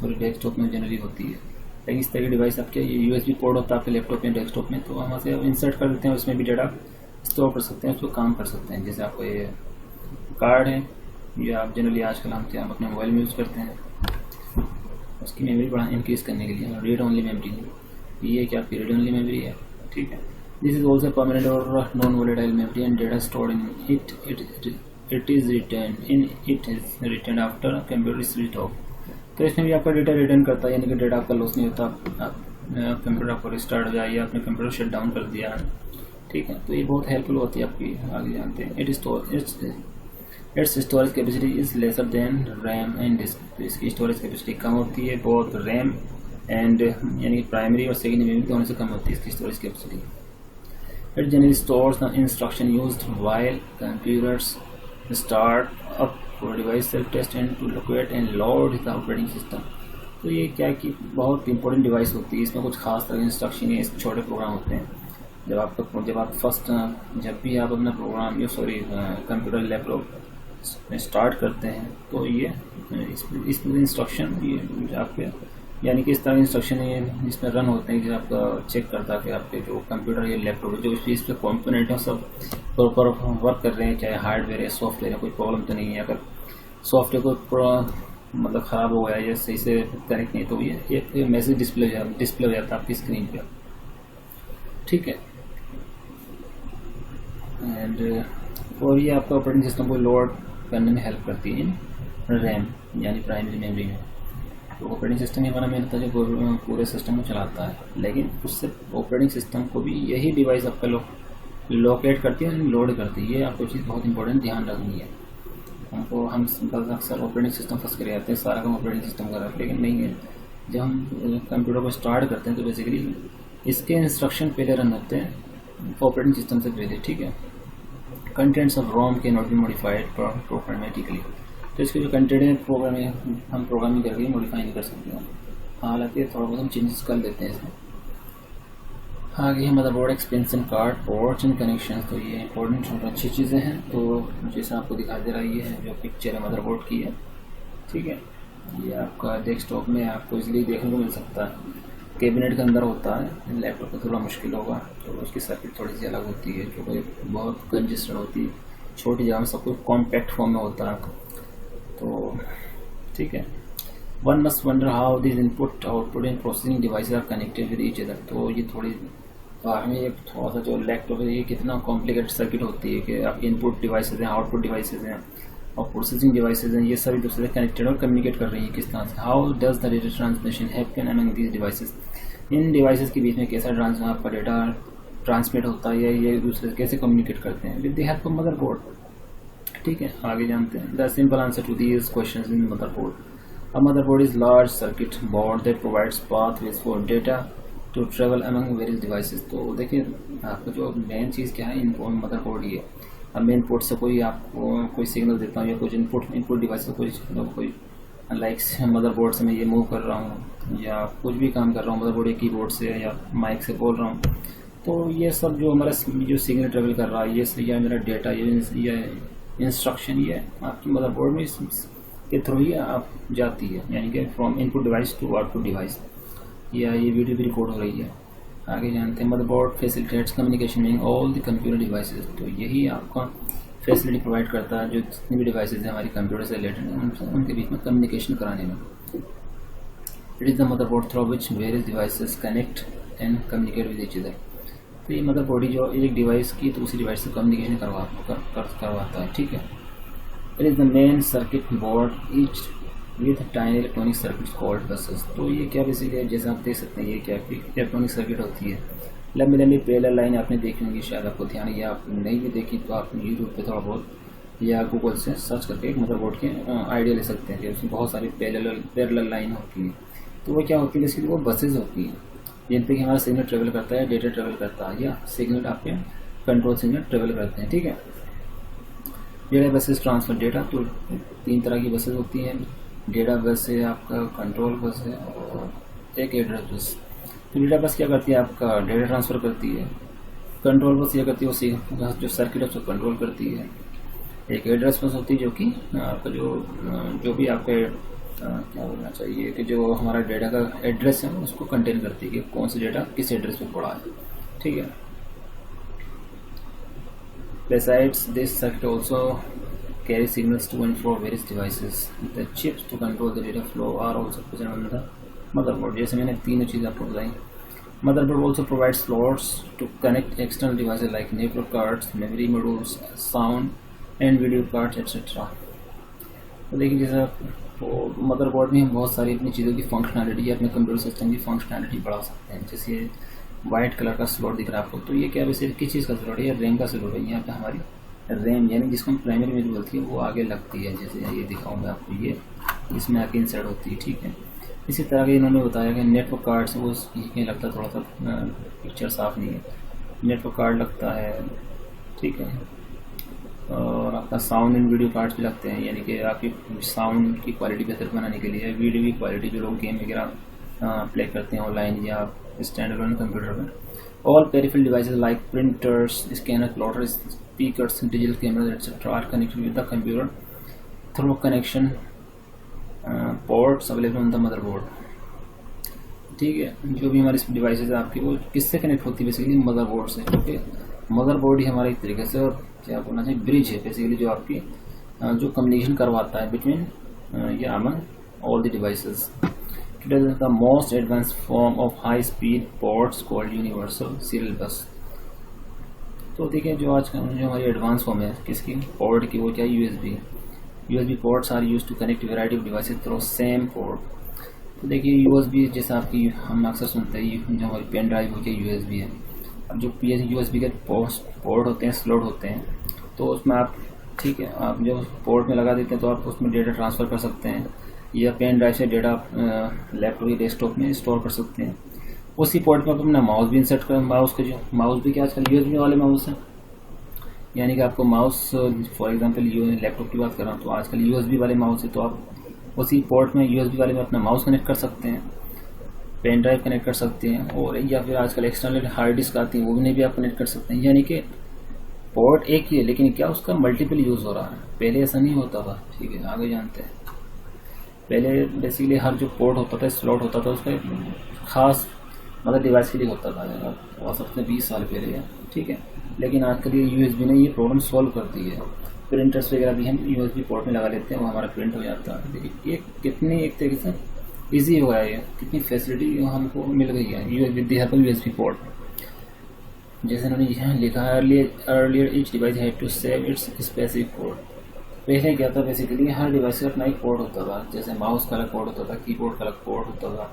सॉरी डेस्कटॉप में जनरली होती है। लेकिन इस तरह की डिवाइस आपके USB पोर्ट होता है आपके लैपटॉप में, डेस्कटॉप में, तो वहाँ से इंसर्ट कर देते हैं, उसमें भी डेटा स्टोर कर सकते हैं, उसको काम कर सकते हैं। जैसे आपको ये कार्ड है, या आप जनरली आजकल हम अपने मोबाइल में यूज़ करते हैं, उसकी मेमोरी बढ़ा इंक्रीज करने के लिए रीड ओनली मेमोरी, ये क्या आपकी रीड ओनली मेमोरी है, ठीक है। दिस इज ऑल्सो परमानेंट और non volatile memory and data stored in it is return after computer is switched off. तो इसमें भी आपका डेटा रिटर्न करता है, यानी कि डेटा आपका लॉस नहीं होता। कंप्यूटर आपको रिस्टार्ट हो जाए या आपने कंप्यूटर शट डाउन कर दिया, ठीक है। तो ये बहुत हेल्पफुल होती है आपकी, आगे जानते हैं। Its storage capacity is lesser than RAM and disk. तो इसकी स्टोरेज कैपेसिटी कम होती है, बहुत रैम एंड यानी कि प्राइमरी और सेकेंडरी मेमोरी दोनों से कम होती है इसकी storage capacity. It generally stores the instruction used while computers start up for device self-test and to locate and load the operating system। तो ये क्या कि बहुत इंपॉर्टेंट डिवाइस होती है, इसमें कुछ खास तरह के इंस्ट्रक्शन या छोटे प्रोग्राम होते हैं। जब भी आप अपना प्रोग्राम या कंप्यूटर लैपटॉप स्टार्ट करते हैं तो ये इसमें इंस्ट्रक्शन ये आपके यानी कि इस तरह के इंस्ट्रक्शन है जिसमें रन होते हैं, जो आपका चेक करता है कि आपके जो कंप्यूटर या लैपटॉप जो चीज़ पे कॉम्पोनेंट है सब प्रॉपर वर्क कर रहे हैं, चाहे हार्डवेयर या सॉफ्टवेयर है, कोई प्रॉब्लम तो नहीं है। अगर सॉफ्टवेयर को पूरा मतलब ख़राब हो गया या सही से कनेक्ट नहीं तो ये एक मैसेज डिस्प्ले हो जाता है आपकी स्क्रीन पे, ठीक है। एंड और ये आपका ऑपरेटिंग सिस्टम को लोड करने में हेल्प करती है इन रैम यानी प्राइमरी मेमोरी में। तो ऑपरेटिंग सिस्टम ही हमारा मेन होता है जो पूरे सिस्टम को चलाता है, लेकिन उससे ऑपरेटिंग सिस्टम को भी यही डिवाइस आपका लोकेट करती है, लोड करती है। ये आपको चीज़ बहुत इंपॉर्टेंट ध्यान रखनी है। हम अक्सर ऑपरेटिंग सिस्टम फंस कर आते हैं, सारा काम ऑपरेटिंग सिस्टम का, लेकिन नहीं है। जब हम कंप्यूटर को स्टार्ट करते हैं तो बेसिकली इसके इंस्ट्रक्शन पहले रन होते हैं ऑपरेटिंग सिस्टम से पहले, ठीक है। कंटेंट्स ऑफ रोम के नॉट बी मॉडिफाइड प्रोग्रामेटिकली, तो इसके जो कंटेंट है प्रोग्राम है हम प्रोग्रामिंग करके मॉडिफाई नहीं कर सकते हैं, हालांकि थोड़ा बहुत हम चेंजेस कर देते हैं इसमें। आगे है motherboard expansion card ports and connection. तो ये इंपॉर्टेंट और अच्छी चीज़ें हैं। तो जैसे आपको दिखा दे रहा है, ये है जो पिक्चर है मदरबोर्ड की है, ठीक है। ये आपका डेस्कटॉप में आपको इसलिए देखने को मिल सकता है, कैबिनेट के अंदर होता है, लैपटॉप में थोड़ा मुश्किल होगा। तो उसकी सर्किट थोड़ी सी अलग होती है, जो बहुत कंजेस्टेड होती है, छोटी जगह में सब कुछ कॉम्पैक्ट फॉर्म में होता है, तो ठीक है। One must wonder how this input output and processing devices are connected with each other. तो ये थोड़ी में एक थोड़ा सा जो लैपटॉप है ये कितना कॉम्प्लिकेटेड सर्किट होती है कि आपकी इनपुट डिवाइसेज हैं, आउटपुट डिवाइसेज हैं और प्रोसेसिंग डिवाइसेज हैं, ये सभी दूसरे से कनेक्टेड और कम्युनिकेट कर रही है किस तरह से। How does the data transmission happen among these devices. In devices के बीच में कैसा आपका डेटा ट्रांसमिट होता है या ये दूसरे से कैसे कम्युनिकेट करते हैं with the help of motherboard, ठीक है। आगे जानते हैं the simple answer to these questions in motherboard. A motherboard is large circuit board that provides pathways for data to travel among various devices। तो देखिए आपको जो मेन चीज़ क्या है, इन मदरबोर्ड ही है। अब मैं इनपुट से कोई आपको कोई सिग्नल देता हूँ या कुछ इनपुट डिवाइस से कोई लाइक मदरबोर्ड से मैं ये मूव कर रहा हूँ या कुछ भी काम कर रहा हूँ मदरबोर्ड के कीबोर्ड से या माइक से बोल रहा हूँ, तो ये सब जो हमारा जो सिग्नल ट्रेवल कर रहा है ये मेरा डेटा ये इंस्ट्रक्शन ये आपकी मदरबोर्ड में के थ्रू ही आप जाती है, यानी कि from input device to output device, या ये वीडियो भी रिकॉर्ड हो रही है। आगे जानते हैं motherboard facilitates communication in all the computer devices. तो यही आपका फैसिलिटी प्रोवाइड करता है जो जितनी भी डिवाइसेज हैं हमारी कंप्यूटर से रिलेटेड उनके बीच में कम्युनिकेशन कराने में। It is the motherboard through which various devices connect and communicate with each other. तो ये मदरबोर्ड जो एक डिवाइस की दूसरी डिवाइस से कम्युनिकेशन करवाता है, ठीक है। It is the main circuit board each with tiny electronic circuits called buses। तो ये क्या बेसिकली है, जैसे आप देख सकते हैं ये क्या इलेक्ट्रॉनिक सर्किट होती है। लंबी लंबी पैरेलल लाइन आपने देखी होंगी, शायद आपको ध्यान, या आप नहीं भी देखी तो आप यूट्यूब पे थोड़ा बहुत या गूगल से सर्च करके एक मदरबोर्ड के आइडिया ले सकते हैं कि उसमें बहुत सारी पैरेलल लाइन होती है। तो वो क्या होती है, बेसिकली वो बसेज होती हैं जिन पर हमारा सिग्नल ट्रेवल करता है, डेटा ट्रेवल करता है या सिग्नल आपके कंट्रोल सिग्नल ट्रेवल करते हैं, ठीक है। डेटा बसेस ट्रांसफर डेटा, तो 3 तरह की बसेस होती हैं। डेटा बस है आपका, कंट्रोल बस है और एक एड्रेस बस। तो डेटा बस क्या करती है, आपका डेटा ट्रांसफ़र करती है। कंट्रोल बस ये करती है वो जो सर्किट है उसको कंट्रोल करती है। एक एड्रेस बस होती है जो कि आपका जो भी आपके क्या बोलना चाहिए कि जो हमारा डेटा का एड्रेस है उसको कंटेन करती है कि कौन सा डेटा किस एड्रेस पे पड़ा है, ठीक है। Besides this, circuit also carry signals to and from various devices. The chips to control the data flow are also present on the motherboard। जैसे मैंने तीनों चीज़ आपको बताई। Motherboard also provides slots to connect external devices like network cards, memory modules, sound and video cards, etc। तो देखिए जैसा तो motherboard में हम बहुत सारी अपनी चीज़ों की फंक्शनैलिटी या अपने कंप्यूटर सिस्टम की फंक्शनैलिटी बढ़ा सकते हैं। जैसे वाइट कलर का स्लॉट दिख रहा है आपको, तो ये क्या वैसे किस चीज़ का स्लॉट है, या रैम का स्लॉट है। यहाँ पे हमारी रैम यानी जिसको हम प्राइमरी मेमोरी बोलती है वो आगे लगती है, जैसे ये दिखाऊंगा आपको, ये इसमें आके इंसर्ट होती है, ठीक है। इसी तरह के इन्होंने बताया कि नेटवर्क कार्ड से वो ये लगता है, थोड़ा सा पिक्चर साफ नहीं है, नेटवर्क कार्ड लगता है, ठीक है। और आपका साउंड एंड वीडियो कार्ड्स भी लगते हैं, यानी कि आपकी साउंड की क्वालिटी बेहतर बनाने के लिए, वीडियो की क्वालिटी जो लोग गेम वगैरह प्ले करते हैं ऑनलाइन या स्टैंड अलोन कंप्यूटर में। All peripheral devices like printers, scanner, plotter, speakers, digital cameras etcetera are connected with the computer through connection ports available on the motherboard. ठीक है। जो भी हमारी डिवाइसेज है आपकी वो किससे कनेक्ट होती है, बेसिकली मदरबोर्ड से, क्योंकि मदरबोर्ड ही हमारा एक तरीके से, और क्या बोलना चाहिए, ब्रिज है बेसिकली, जो आपकी जो कम्युनिकेशन करवाता है बिटवीन या among all the devices. Today is the most advanced form of high-speed ports called universal serial bus। तो देखिए जो आज जो हमारी एडवांस फॉर्म है किसकी, पोर्ट की, वो क्या USB. USB ports are used to connect variety of devices through same port. तो देखिए यूएसबी जैसे आपकी हम अक्सर सुनते हैं जो हमारी पेन ड्राइव होती है यूएसबी है। अब जो यूएसबी के पोर्ट होते हैं, स्लॉट होते हैं, तो उसमें आप, ठीक है, आप जो पोर्ट में लगा देते हैं तो आप उसमें डेटा ट्रांसफ़र कर सकते हैं, या पेन ड्राइव से डेटा लैपटॉप या डेस्कटॉप में स्टोर कर सकते हैं। उसी पोर्ट में आप अपना माउस भी इंसर्ट कर, माउस के जो माउस भी क्या आजकल यूएसबी वाले माउस हैं, यानी कि आपको माउस, फॉर एग्जांपल लैपटॉप की बात कर रहा हूँ तो आजकल यूएसबी वाले माउस है, तो आप उसी पोर्ट में यूएसबी वाले में अपना माउस कनेक्ट कर सकते हैं, पेन ड्राइव कनेक्ट कर सकते हैं, और या फिर आजकल एक्सटर्नल हार्ड डिस्क आती है वो भी आप कनेक्ट कर सकते हैं। यानी कि पोर्ट एक ही है लेकिन क्या उसका मल्टीपल यूज़ हो रहा है, पहले ऐसा नहीं होता था। ठीक है, आगे जानते हैं। पहले बेसिकली हर जो पोर्ट होता था, स्लॉट होता था, उसका खास मतलब डिवाइस के लिए होता था, वो सकते 20 साल पहले है, ठीक है। लेकिन आजकल ये यूएसबी ने ये प्रॉब्लम सॉल्व कर दी है। प्रिंटर्स वगैरह भी हम यूएसबी पोर्ट में लगा लेते हैं, वो हमारा प्रिंट हो जाता है। देखिए ये कितनी एक तरीके से ईजी हो गया है, कितनी फैसिलिटी हमको मिल गई है with the help of USB port. जैसे उन्होंने यहाँ लिखा है, earlier each device had to save its specific port. पहले क्या था, बेसिकली हर डिवाइस का अपना एक पोर्ट होता था, जैसे माउस का अलग पोर्ट होता था, कीबोर्ड का अलग पोर्ट होता था।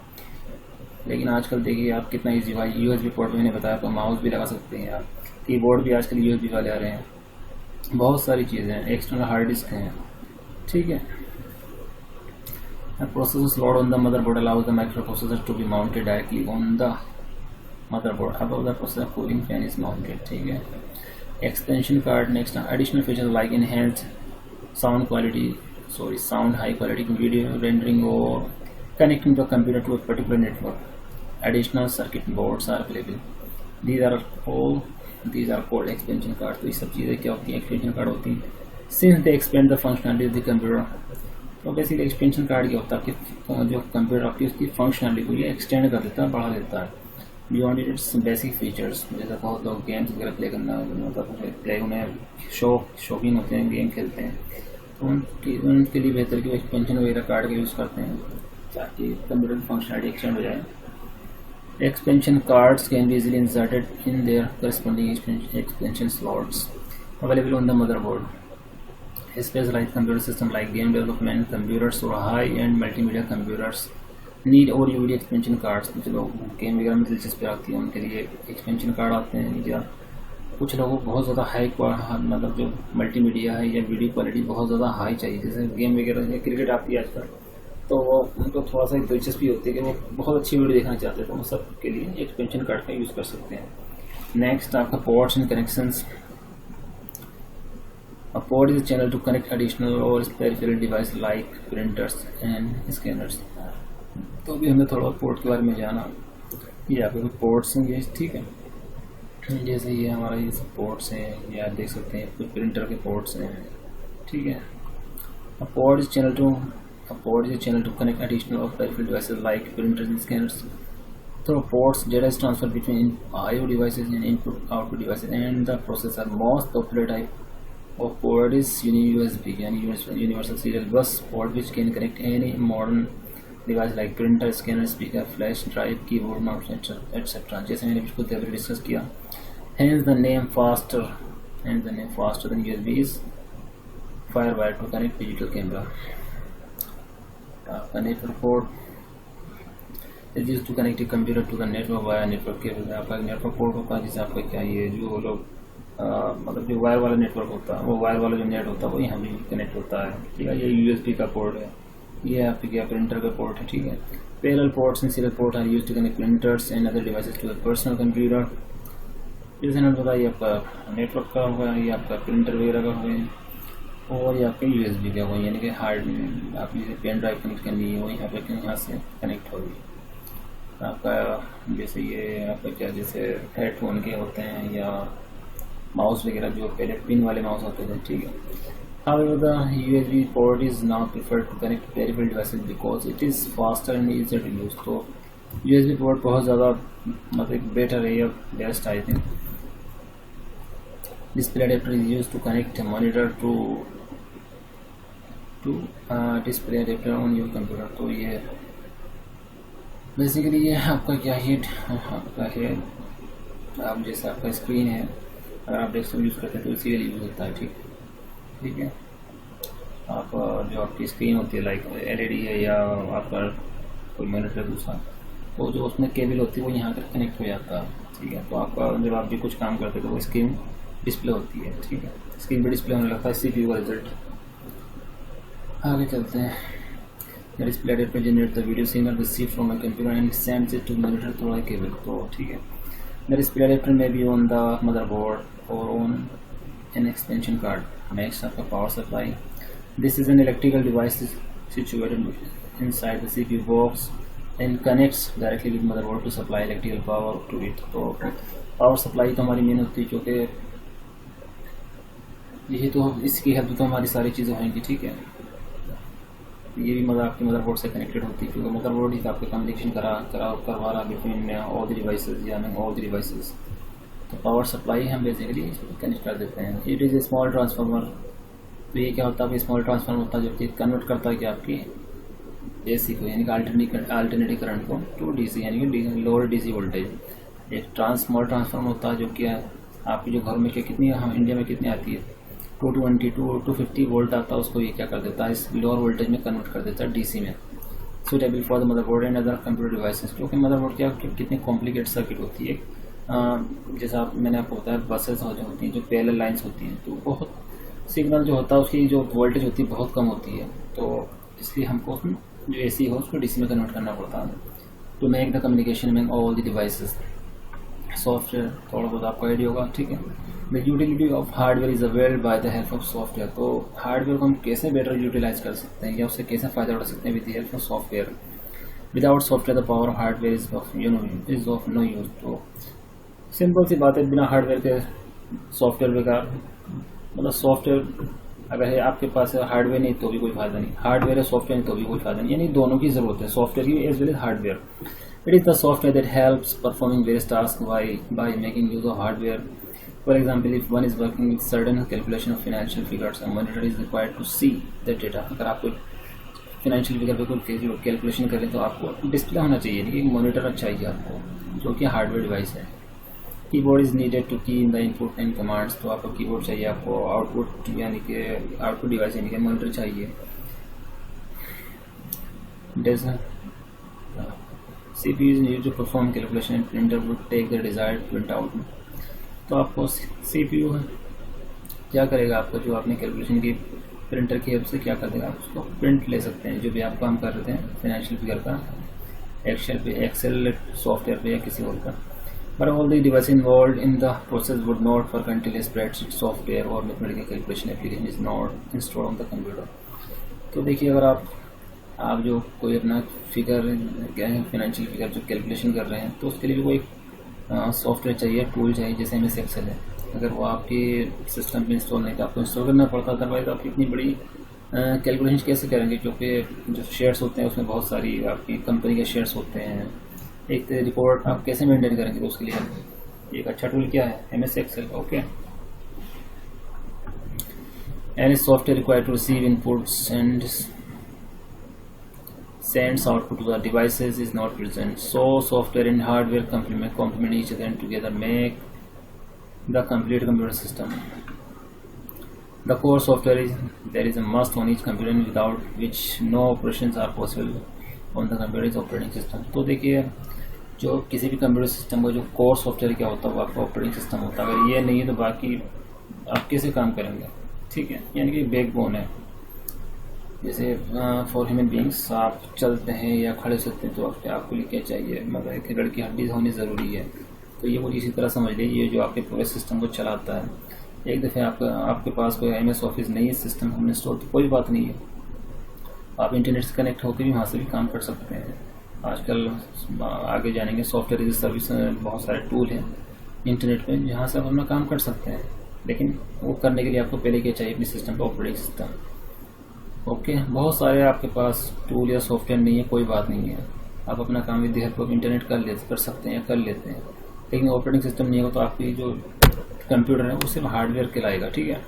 लेकिन आजकल देखिए आप कितना ईजी भाई, यूएसबी पोर्ट मैंने बताया, तो माउस भी लगा सकते हैं आप, कीबोर्ड भी आजकल यूएसबी वाले आ रहे हैं, बहुत सारी चीज़ें हैं, एक्सटर्नल हार्ड डिस्क हैं, ठीक है। Processor slot on the motherboard allows the micro processor to be mounted directly on the motherboard above the processor cooling fan is mounted, ठीक है। Extension card, next additional feature like enhance sound high quality video rendering or connecting the computer to a particular network. Additional circuit boards are available. These are called expansion cards। तो ये सब चीज़ें क्या होती हैं, expansion card होती हैं, since they expand the functionality of the computer। तो बेसिकली एक्सपेंशन कार्ड क्या होता है कि जो कंप्यूटर आपकी उसकी फंक्शनलिटी को ये एक्सटेंड कर देता है, बढ़ा देता है बियॉन्ड इट्स बेसिक फीचर्स। जैसे बहुत लोग गेम्स वगैरह प्ले करना, मतलब प्ले उन्हें शौकीन होते हैं, गेम खेलते हैं, तो उनके लिए बेहतर कि वो एक्सपेंशन वगैरह कार्ड का यूज़ करते हैं ताकि कंप्यूटर की फंक्शनलिटी एक्सटेंड हो जाए। Expansion cards can be easily inserted in their corresponding expansion slots available on the motherboard. Specialised computer system like game development computers और high end multimedia computers need और यूडी expansion cards. कुछ लोग game वगैरह में दिलचस्पी आती है उनके लिए एक्सपेंशन कार्ड आते हैं, या कुछ लोगों को बहुत ज़्यादा हाई मतलब जो मल्टीमीडिया है या वीडियो क्वालिटी बहुत ज़्यादा हाई चाहिए, जैसे गेम वगैरह या क्रिकेट आती है आजकल, तो वो उनको थोड़ा सा दिलचस्पी होती है कि वो बहुत अच्छी वीडियो देखना चाहते हैं, तो वो सब के लिए एक्सपेंशन कार्ड का यूज़ कर सकते हैं। नेक्स्ट आपका ports and connections. A port is a channel to connect additional or peripheral device like printers and scanners। तो अभी हमें थोड़ा पोर्ट के बारे में जाना। ये आपके पोर्ट्स हैं ये, ठीक है, जैसे ये हमारा ये सब पोर्ट्स हैं, ये आप देख सकते हैं कुछ प्रिंटर के पोर्ट्स हैं, ठीक है। A port is a channel to connect additional or peripheral devices like printers and scanners। So ports data is transferred between I/O devices and input/output devices and the processor। Most popular type of port is USB, यानी universal serial bus port, which can connect any modern device like printer, scanner, speaker, flash drive, keyboard, mouse, etc। जैसे मैंने बिल्कुल पहले discuss किया। Hence the name faster than USB is firewire to connect digital camera। आपका network port is used to connect a computer to the network via network cable। आपका network port होता है जिसे आपका क्या ये जो लोग मतलब जो वायर वाला नेटवर्क होता है, वो वायर वाला जो नेट होता है वो यहाँ भी कनेक्ट होता है, ठीक है। ये यूएसबी का पोर्ट है, ये आपके क्या प्रिंटर का पोर्ट है, ठीक है। Parallel ports and serial port are used to connect printers and other devices to a personal computer. जैसे मैंने बताया ये आपका नेटवर्क का होगा, ये आपका प्रिंटर वगैरह का होगा, और ये आपके यूएसबी का होगा, यानी कि हार्ड आप जैसे पेन ड्राइव कनेक्ट करनी है वो यहाँ से कनेक्ट होगी। आपका जैसे ये आपका क्या जैसे हेडफोन के होते हैं या माउस वगैरह जो पहले पिन वाले माउस होते थे, ठीक है। However, the USB port is now preferred to connect peripheral devices because it is faster and easier to use। तो USB पोर्ट बहुत ज़्यादा मतलब बेटर है या best I think. Display adapter is use to connect monitor to display adapter on your computer. तो ये basically ये आपका क्या है, आपका है आप जैसे आपका स्क्रीन है, अगर आप डेस्कटॉप यूज़ करते हैं तो इसी के लिए यूज़ होता है। ठीक है। आप जो आपकी स्क्रीन होती है लाइक LED है या आपका कोई मॉनिटर दूसरा, तो जो उसमें केबल होती है वो यहाँ पर कनेक्ट हो जाता है। ठीक है। तो आपका जब आप भी कुछ काम करते हैं तो वो स्क्रीन डिस्प्ले होती है। ठीक है। स्क्रीन पर डिस्प्ले होने लगता है CPU का रिजल्ट। आगे चलते हैं। The display adapter generates the video signal received from a computer and sends it to monitor through a cable। तो ठीक है। The display adapter may be on the motherboard or on an expansion card next to a power supply। This is an electrical device situated inside the CPU box and connects directly with motherboard to supply electrical power to it। तो power supply तो हमारी main होती है, क्योंकि यही तो इसकी help तो हमारी सारी चीज़ें होंगी। ठीक है। ये भी आपके मदरबोर्ड से कनेक्टेड होती है, क्योंकि मदरबोर्ड ही आपके कम्युनिकेशन करवा रहा बिटवीन ऑल द डिवाइसेस या ऑल द डिवाइसेस। तो पावर सप्लाई हम बेसिकली कनेक्ट कर देते हैं। It is A small transformer. तो ये क्या होता है, स्मॉल ट्रांसफार्मर होता है जो कि कन्वर्ट करता है कि आपकी AC को यानी कि अल्टरनेटिव करंट को टू DC यानी कि लोअर DC वोल्टेज। एक स्मॉल ट्रांसफार्मर होता है जो कि आपके जो घर में कितनी हम इंडिया में कितनी आती है 220 to 250 वोल्ट आता है, उसको ये क्या कर देता है इस लोअर वोल्टेज में कन्वर्ट कर देता है DC में। Suitable for the motherboard and other computer devices. क्योंकि मदरबोर्ड क्या कितनी कॉम्प्लिकेट सर्किट होती है। जैसा मैंने आपको बताया बसेस होती हैं जो पैरेलल लाइंस होती हैं, तो बहुत सिग्नल जो होता है उसकी जो वोल्टेज होती है बहुत कम होती है। तो इसलिए हमको जो AC हो उसको DC में कन्वर्ट करना पड़ता है टू मेक द कम्युनिकेशन में ऑल द डिवाइसेस। सॉफ्टवेयर थोड़ा बहुत आपको आइडिया होगा। ठीक है। The utility of hardware is availed by the help of software. तो हार्डवेयर को हम कैसे बेटर यूटिलाइज कर सकते हैं या उससे कैसे फ़ायदा उठा सकते हैं with the help of software. Without software the power of hardware is of no use. तो सिंपल सी बात है, बिना हार्डवेयर के सॉफ्टवेयर बेकार। मतलब सॉफ्टवेयर अगर है आपके पास है, हार्डवेयर नहीं तो भी कोई फायदा नहीं, हार्डवेयर है सॉफ्टवेयर नहीं तो भी कोई फायदा नहीं, यानी दोनों की जरूरत है, सॉफ्टवेयर की as well as hardware. It is the software that helps performing various tasks by making use of hardware. For example, if one is working with certain calculation of financial figures, a monitor is required to see the data। अगर आप कोई financial figure पे कोई calculation करें तो आपको display होना चाहिए, नहीं कि मॉनिटर चाहिए आपको, जो कि हार्डवेयर डिवाइस है। कीबोर्ड इज नीडेड टू की in the input and commands. तो आपको कीबोर्ड चाहिए, आपको आउटपुट यानी कि आउटपुट डिवाइस यानी कि मॉनिटर चाहिए। CPU is used to perform calculation and printer would take the desired printout। तो आपको CPU क्या करेगा, आपको जो आपने कैलकुलेशन की प्रिंटर की हेल्प से क्या कर देगा, आप उसको प्रिंट ले सकते हैं जो भी आप काम कर रहे हैं फाइनेंशियल फिगर का एक्सेल सॉफ्टवेयर पे या किसी और का। But all the devices involved in the process would not work until a spreadsheet software or mathematical calculation application is not installed on the computer। तो देखिए, अगर आप जो कोई अपना फिगर क्या है फाइनेंशियल फिगर जो कैलकुलेशन कर रहे हैं, तो उसके लिए भी कोई सॉफ्टवेयर चाहिए, टूल चाहिए, जैसे MS एक्सेल है। अगर वो आपके सिस्टम में इंस्टॉल नहीं तो आपको इंस्टॉल करना पड़ता, अदरवाइज आप इतनी बड़ी कैलकुलेशन कैसे करेंगे, क्योंकि जो शेयर्स होते हैं उसमें बहुत सारी आपकी कंपनी के शेयर्स होते हैं। एक रिपोर्ट आप कैसे मेंटेन करेंगे, तो उसके लिए एक अच्छा टूल क्या है, MS Excel. Okay. Any software required to receive inputs and sends output to the devices is not present, so software and hardware complement each other and together make the complete computer system। The core software is a must on each computer, without which no operations are possible on the computer's operating system। तो देखिए, जो किसी भी computer system का जो core software क्या होता है वो आपका ऑपरेटिंग सिस्टम होता है। अगर ये नहीं है तो बाकी आप कैसे काम करेंगे। ठीक है, यानी कि बैकबोन है। जैसे फॉर ह्यूमन बींग्स आप चलते हैं या खड़े सकते हैं तो आपको लिए क्या चाहिए, मतलब एक रीढ़ की हड्डी होनी ज़रूरी है। तो ये वो इसी तरह समझ लीजिए, ये जो आपके पूरे सिस्टम को चलाता है। एक दफ़े आपके पास कोई MS ऑफिस नहीं है सिस्टम हमने इंस्टॉल, तो कोई बात नहीं है, आप इंटरनेट से कनेक्ट होकर भी वहाँ से भी काम कर सकते हैं। आजकल आगे जानेंगे सॉफ्टवेयर एज ए सर्विस, बहुत सारे टूल हैं इंटरनेट पे जहाँ से आप अपना काम कर सकते हैं, लेकिन वो करने के लिए आपको पहले क्या चाहिए, अपने सिस्टम का ऑपरेटिंग सिस्टम। ओके, बहुत सारे आपके पास टूल या सॉफ्टवेयर नहीं है, कोई बात नहीं है, आप अपना काम with the help of internet कर सकते हैं या कर लेते हैं। लेकिन ऑपरेटिंग सिस्टम नहीं होगा तो आपकी जो कंप्यूटर है वो सिर्फ हार्डवेयर कहलाएगा, ठीक है।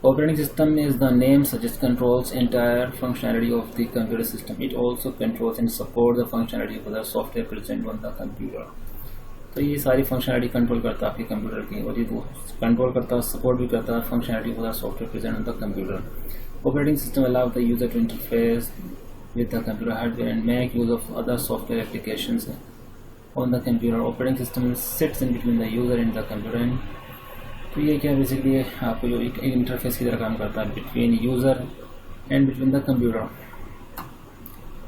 Operating system is the name suggest controls entire functionality of the computer system. It also controls and support the functionality of the software present on the computer. तो ये सारी फंक्शनैलिटी कंट्रोल करता है आपके कंप्यूटर की, और ये कंट्रोल करता है, सपोर्ट भी करता है functionality of the software present on the computer. Operating system allows the user to interface with the computer hardware and make use of other software applications on the computer. Operating system sits in between the user and the computer. तो ये क्या basically आपको जो एक interface की तरह काम करता है between user and between the computer,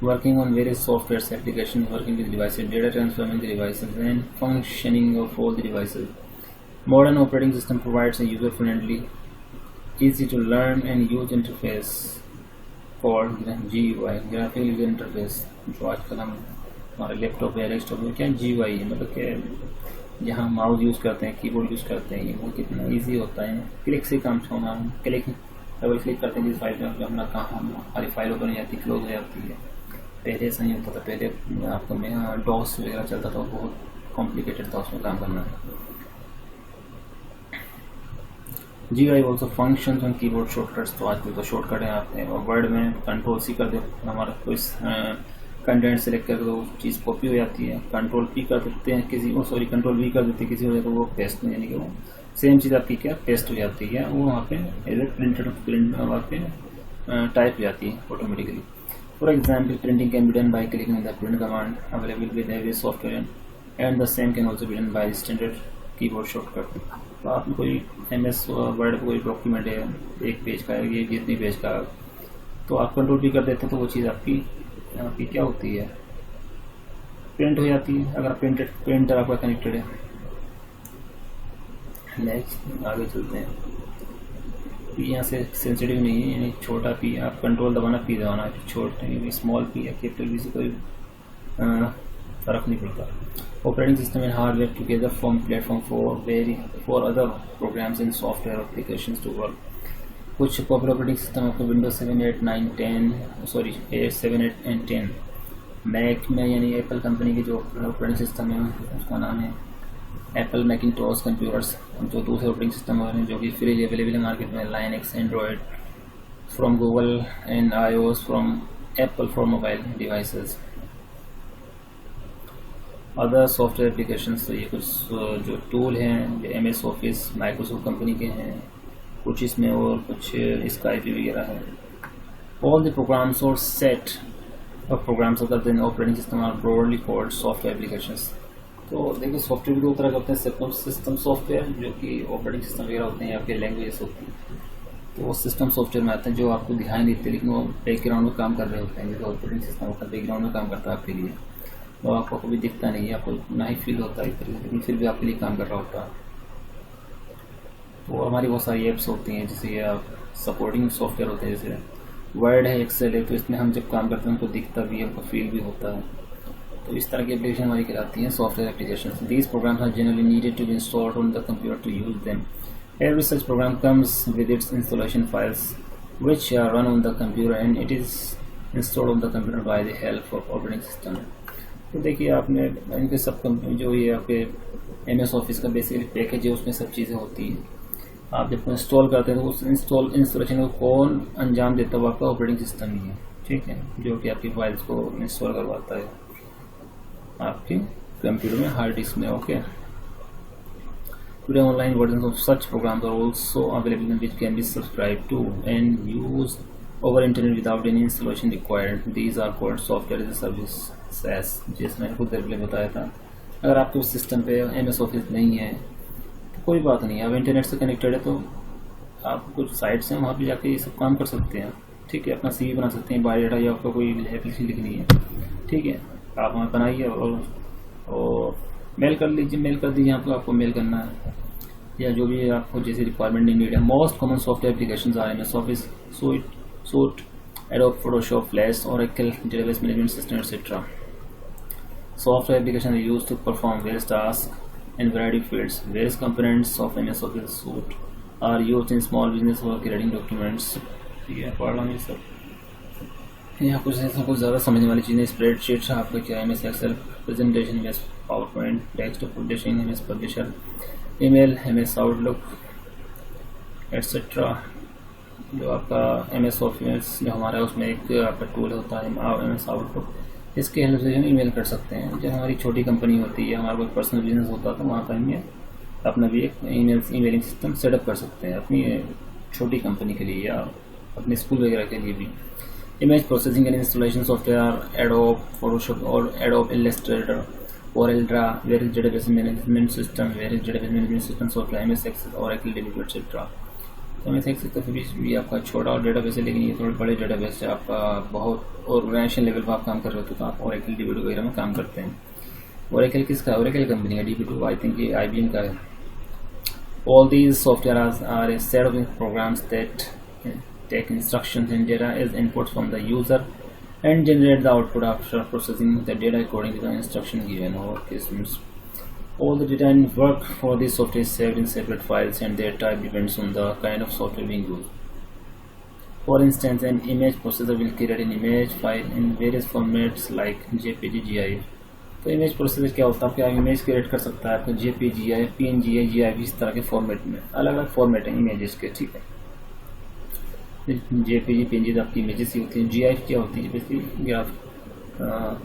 working on various software applications, working with devices, data transforming the devices, and functioning of all the devices. Modern operating system provides a user-friendly, easy to learn and use interface called GUI, graphical user interface, जो आजकल हम हमारे laptop या desktop में क्या GUI है, मतलब क्या जहाँ माउस यूज़ करते हैं, कीबोर्ड यूज़ करते हैं, वो कितना इजी होता है। क्लिक से काम छोड़ना, डबल क्लिक करते हैं जिस फाइल में अपना काम हमारी फाइल ओपन हो जाती है, क्लोज हो जाती है। पहले ऐसा नहीं होता था, पहले आपको में डॉस वगैरह चलता था, बहुत कॉम्प्लिकेटेड था उसमें काम करना। GUI also functions on keyboard shortcuts। तो आजकल तो शॉर्टकट है आपने वर्ड में कंट्रोल सी कर दे, हमारा कोई कंटेंट सेलेक्ट करके तो चीज़ कॉपी हो जाती है, कंट्रोल पी कर देते हैं किसी को, सॉरी कंट्रोल वी कर देते हैं किसी को, तो वो पेस्ट नहीं, यानी कि वो सेम चीज़ आपकी क्या पेस्ट हो जाती है, वो वहाँ पे एज ए प्रिंट वहाँ पे टाइप हो जाती है automatically. For example printing can be done by clicking the print command available with every software and the same can also be done by standard keyboard shortcut. तो आप कोई MS word कोई document है, एक page का है, ये जितनी पेज का, तो आप कंट्रोल भी कर देते हैं तो वो चीज़ आपकी क्या होती है, प्रिंट हो जाती है। अगर प्रिंटर आपका कनेक्टेड है। नेक्स्ट आगे चलते हैं। पी यहाँ से सेंसिटिव नहीं है, यानी छोटा पी आप कंट्रोल दबाना, पी दबाना, छोटे स्मॉल पी या कैपिटल पी से कोई फर्क नहीं पड़ता। Operating system and hardware together form platform for other programs and software applications to work. कुछ पॉपुलर ऑपरेटिंग सिस्टम आपको Windows 7, 8, 9, 10 सॉरी 8, 7, 8 and 10। मैक में यानी एप्पल कंपनी की जो ऑपरेटिंग सिस्टम है उसका नाम है एप्पल मैकिंटॉश कंप्यूटर्स। जो दूसरे ऑपरेटिंग सिस्टम हैं जो कि फ्री अवेलेबल है मार्केट में, Linux, Android from Google and iOS from Apple for mobile devices. Other software applications, तो ये कुछ जो टूल हैं जो MS ऑफिस माइक्रोसॉफ्ट कंपनी के हैं, कुछ इसमें और कुछ स्काइप वगैरह है। All the programs or set of programs other than operating system are broadly called software applications. तो देखिए सॉफ्टवेयर भी दो तरह के होते हैं, सिस्टम सॉफ्टवेयर जो कि ऑपरेटिंग सिस्टम वगैरह होते हैं या फिर लैंग्वेजेस होती हैं, तो वो सिस्टम सॉफ्टवेयर में आते हैं जो आपको दिखाई नहीं देते लेकिन वो बैकग्राउंड में काम कर रहे होते हैं। जैसे ऑपरेटिंग सिस्टम होता है बैकग्राउंड में काम करता है आपके लिए, तो आपको कभी दिखता नहीं है, आपको ना ही फील होता है इस तरीके से, लेकिन फिर भी आपके लिए काम कर रहा होता है। तो हमारी बहुत सारी ऐप्स होती हैं जैसे ये सपोर्टिंग सॉफ्टवेयर होते हैं, जैसे वर्ड है, एक्सेल है, तो इसमें हम जब काम करते हैं हमको दिखता भी है, हमको फील भी होता है। तो इस तरह की एप्लीकेशन हमारी कहलाती हैं software application. These programs are generally needed to be installed on the computer to use them. Every such program comes with its installation files which are run on the computer and it is installed on the computer by the help of operating system। तो देखिए आपने इनके सब जो ये आपके MS office का basically package है उसमें सब चीज़ें होती हैं। आप जब इंस्टॉल करते हैं तो उस इंस्टॉलेशन को कौन अंजाम देता है, आपका ऑपरेटिंग सिस्टम ही है, ठीक है, जो कि आपकी फाइल्स को इंस्टॉल करवाता है आपके कंप्यूटर में, हार्ड डिस्क में। Okay, Today online versions of such programs are also available which can be subscribed to and used over internet without any installation required। These are called software as a service SaaS, जैसे मैंने खुद पहले बताया था। अगर आपके उस system पे MS ऑफिस नहीं है तो कोई बात नहीं, आप इंटरनेट से कनेक्टेड है तो आप कुछ साइट्स हैं वहाँ पे जाके ये सब काम कर सकते हैं, ठीक है। अपना CV बना सकते हैं, बायोडाटा या आपको कोई एप्लीकेशन लिखनी है, ठीक है, आप वहाँ बनाइए और मेल कर लीजिए, मेल कर दीजिए यहाँ पे आपको मेल करना है या जो भी आपको जैसे रिक्वायरमेंट नीड है। Most common software applications are MS Office suite, Adobe Photoshop, Flash, Oracle, database management system etcetera. Software applications are used to perform various tasks in variety of fields. Various components of MS Office suite are used in small business for creating documents। ठीक है, पढ़ रहा हूँ ये सब। यहाँ कुछ ज़्यादा समझने वाली चीज़ें, स्प्रेडशीट आपका क्या है, MS Excel, presentation MS PowerPoint, text publishing MS Publisher, email MS Outlook etcetera. जो आपका MS ऑफिस जो हमारा है उसमें एक आपका टूल होता है MS आउटलुक, इसके हेल्प से हम ईमेल कर सकते हैं। जब हमारी छोटी कंपनी होती है, हमारा कोई पर्सनल बिजनेस होता है, तो वहाँ पर हम अपना भी एक ईमेलिंग सिस्टम सेटअप कर सकते हैं अपनी छोटी कंपनी के लिए या अपने स्कूल वगैरह के लिए भी। Image processing and installation software Adobe Photoshop और एडोब इलस्ट्रेटर और एल्ड्रा, various database management system, various database management system software MS Excel, Oracle DB2 etcetera. तो MS एक्सेल तो फिर भी आपका छोटा और डेटाबेस है, लेकिन ये थोड़े बड़े डेटाबेस है आपका बहुत ऑर्गेनाइजेशन लेवल पर आप काम कर रहे हो तो आप ओरेकल DB2 वगैरह में काम करते हैं। ओरेकल किसका, ओरेकल कंपनी है, DB2 आई थिंक ये IBM का है। All these software are a set of programs that take instructions and data as inputs from the user and generate the output after processing the data according to the instruction given. Okay, all the data and work for this software is saved in separate files and their type depends on the kind of software being used. For instance, an image processor will create an image file in various formats like JPG, GIF. तो image processor क्या होता है, आपका image create कर सकता है आपको JPG है, PNG है, GIF, इस तरह के फॉर्मेट में, अलग अलग फॉर्मेट है इमेजेस के, ठीक है। JPG PNG आपकी इमेजेस ही होती हैं। GIF क्या होती है, बेसिकली ग्राफ।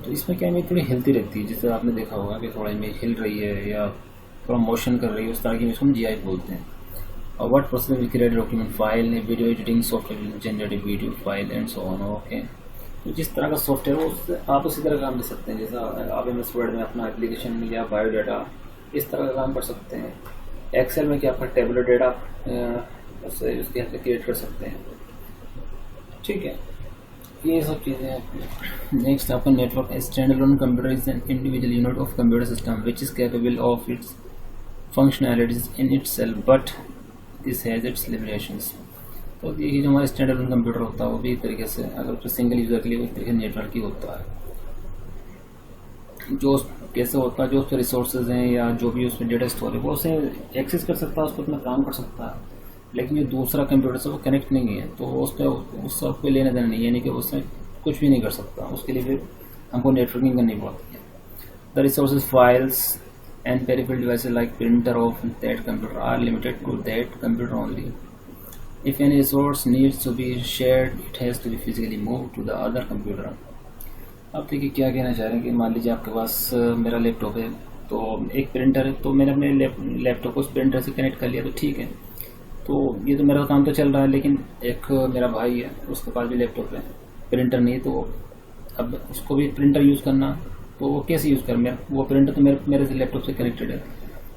तो इसमें क्या इमेज थोड़ी हिलती रहती है, जैसे आपने देखा होगा कि थोड़ा इमेज हिल रही है या थोड़ा मोशन कर रही है, उस तरह की इमेज को हम GIF बोलते हैं। और word processor will create document file, video editing software will generate video file and so on. Okay, तो जिस तरह का सॉफ्टवेयर हो उससे आप उसी तरह काम कर सकते हैं। जैसा आप MS वर्ड में अपना एप्लीकेशन या बायोडाटा इस तरह का काम कर सकते हैं। एक्सेल में क्या आपका टेबुलर डेटा उससे उसके हेल्प से क्रिएट कर सकते हैं, ठीक है। ये सब चीज़ें हैं। नेक्स्ट आपका network standalone computer is an individual unit of computer system which is capable of its functionalities in itself but this has its limitations. तो ये जो हमारा स्टैंडअलोन कंप्यूटर होता है वो भी एक तरीके से अगर तो सिंगल यूज़र के लिए एक तरीके से नेटवर्क ही होता है। जो कैसे होता है, जो उसके रिसोर्सेज हैं या जो भी उसमें डेटा स्टोर है वो उसे एक्सेस कर सकता है, उसको अपना काम कर सकता है। लेकिन जो दूसरा कंप्यूटर से वो कनेक्ट नहीं है तो उस पर उस सब कोई लेना देना नहीं है, यानी कि उससे कुछ भी नहीं कर सकता। उसके लिए फिर हमको नेटवर्किंग करनी पड़ती है। The resources files and peripheral devices like printer of that computer are limited to that computer only. If any resource needs to be shared, it has to be physically moved to the other computer. आप देखिए क्या कहना चाह रहे हैं कि मान लीजिए आपके पास मेरा लैपटॉप है, तो एक प्रिंटर है, तो मैंने अपने लैपटॉप को उस प्रिंटर से कनेक्ट कर लिया, तो ठीक है। तो ये तो मेरा काम तो चल रहा है, लेकिन एक मेरा भाई है उसके पास भी लैपटॉप है, प्रिंटर नहीं, तो अब उसको भी प्रिंटर यूज़ करना, तो वो कैसे यूज़ कर, मेरा वो प्रिंटर तो मेरे लैपटॉप से कनेक्टेड है।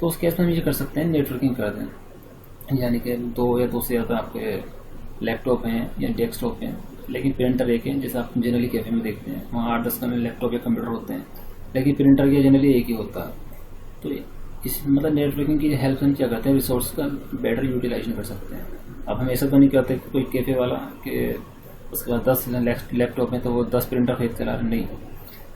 तो उस केस में हम ये कर सकते हैं, नेटवर्किंग कर दें, यानी कि दो या दो से ज़्यादा आपके लैपटॉप हैं या डेस्कटॉप हैं, लेकिन प्रिंटर एक है। जैसे आप जनरली कैफे में देखते हैं वहाँ 8-10 का लैपटॉप या कंप्यूटर होते हैं, लेकिन प्रिंटर के जनरली एक ही होता है। तो इस मतलब नेटवर्किंग की हेल्प से हम क्या करते हैं, रिसोर्स का बेटर यूटिलाइजेशन कर सकते हैं। अब हम ऐसा तो नहीं करते कोई कैफे वाला कि उसके बाद 10 लैपटॉप हैं तो वो 10 प्रिंटर खरीद कर ला रहे, नहीं,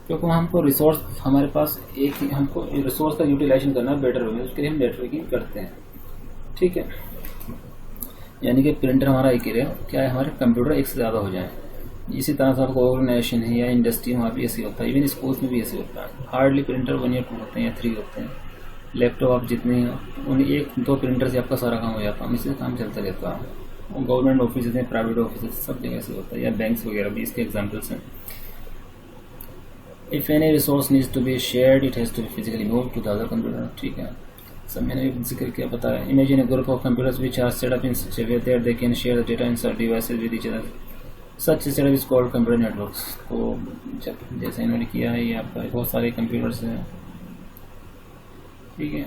क्योंकि हमको रिसोर्स हमारे पास एक ही, हमको रिसोर्स का यूटिलाइजेशन करना बेटर होगा, उसके लिए हम नेटवर्किंग करते हैं, ठीक है। यानी कि प्रिंटर हमारा एक ही रहे, क्या है, हमारे कंप्यूटर एक से ज़्यादा हो जाए। इसी तरह से आपको ऑर्गेनाइजेशन है या इंडस्ट्री वहाँ भी ऐसे होता है, इवन स्कूल्स में भी ऐसे होता है। हार्डली प्रिंटर 1 या 2 होते हैं या 3 होते हैं। लैपटॉप आप जितने उन 1-2 प्रिंटर से आपका सारा काम हो जाता है, इससे काम चलता रहता है। गवर्नमेंट ऑफिस हैं, प्राइवेट ऑफिस, सब जगह ऐसे होता है, या बैंक्स वगैरह भी इसके एग्जाम्पल्स हैं। If any resource needs to be shared it has to be physically move to the other computer, ठीक है। सब मैंने जिक्र किया बताया। Imagine a group of computers which are set up in such a way that they can share the data in such devices with each other, such setup is called computer networks. तो जैसे इन्होंने किया है, ये आपका बहुत सारे computers हैं, ठीक है।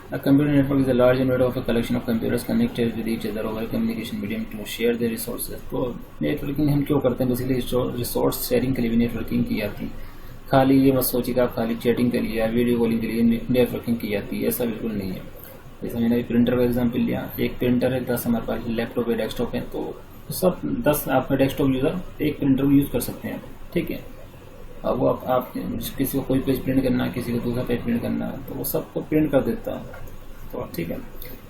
A computer network is a large unit of a collection of computers connected with each other over a communication medium to share their resources। तो नेटवर्किंग हम क्यों करते हैं, बेसिकली रिसोर्स शेयरिंग के लिए भी नेटवर्किंग की जाती है। खाली ये मत सोचिए कि आप खाली चैटिंग के लिए या वीडियो कॉलिंग के लिए नेटवर्किंग की जाती है, ऐसा बिल्कुल नहीं है। जैसे मैंने अभी प्रिंटर का एग्जाम्पल लिया, एक प्रिंटर है, 10 हमारे पास लैपटॉप है, डेस्कटॉप है, तो सब 10 आपका डेस्कटॉप यूज़र एक प्रिंटर यूज़ कर सकते हैं, ठीक है। अब वो आप किसी को कोई पेज प्रिंट करना है, किसी को दूसरा पेज प्रिंट करना है, तो वो सबको प्रिंट कर देता है, तो ठीक है।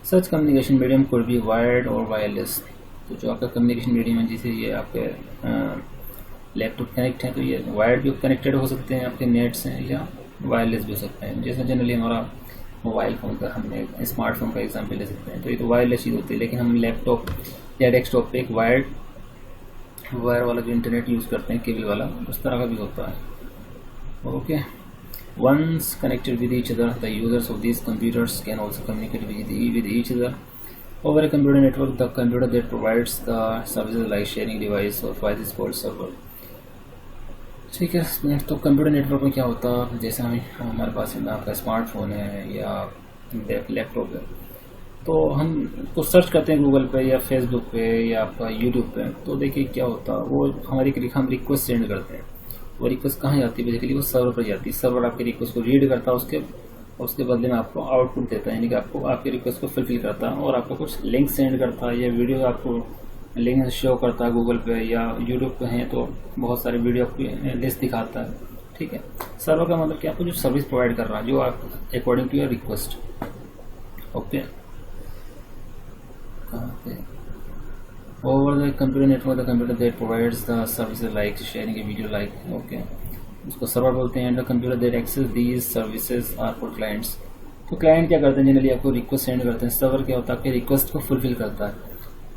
Such communication medium could be wired और वायरलेस। तो जो आपका कम्युनिकेशन मीडियम है, जिसे ये आपके लैपटॉप कनेक्ट है तो ये वायर्ड भी कनेक्टेड हो सकते हैं आपके नेट से या वायरलेस भी हो सकते हैं। जैसे जनरली हमारा मोबाइल फ़ोन का हमने स्मार्टफोन का एग्जांपल ले सकते हैं, तो ये तो वायरलेस चीज़ होती है, लेकिन हम लैपटॉप या डेस्कटॉप पे एक वायर वाला जो इंटरनेट यूज़ करते हैं केबल वाला, उस तरह का भी होता है। Okay, once connected with each other, the users of these computers can also communicate with each other over a computer network. The computer that provides the services like sharing device or files is called server. ठीक है, तो computer network में क्या होता है, जैसे हमारे पास आपका स्मार्टफोन है या लैपटॉप है, तो हम कुछ सर्च करते हैं गूगल पे या फेसबुक पे या आपका यूट्यूब पे, तो देखिए क्या होता है, वो हम रिक्वेस्ट सेंड करते हैं। वो रिक्वेस्ट कहाँ जाती है, बेसिकली वो सर्वर पर जाती है। सर्वर आपकी रिक्वेस्ट को रीड करता है, उसके बदले में आपको आउटपुट देता है, यानी कि आपको आपकी रिक्वेस्ट को फुलफिल करता है और आपको कुछ लिंक सेंड करता है या वीडियो आपको लिंक शो करता है। गूगल पे या यूट्यूब पे हैं तो बहुत सारे वीडियो आपको लिस्ट दिखाता है। ठीक है, सर्वर का मतलब कि आपको जो सर्विस प्रोवाइड कर रहा है, जो आप according to your request. Okay, over the computer network, the computer that provides the services like sharing a video, like okay, उसको सर्वर बोलते हैं। the computer that access these services are called clients। तो client क्या करते हैं, generally आपको request send करते हैं। सर्वर क्या होता है, आपके रिक्वेस्ट को फुलफिल करता है।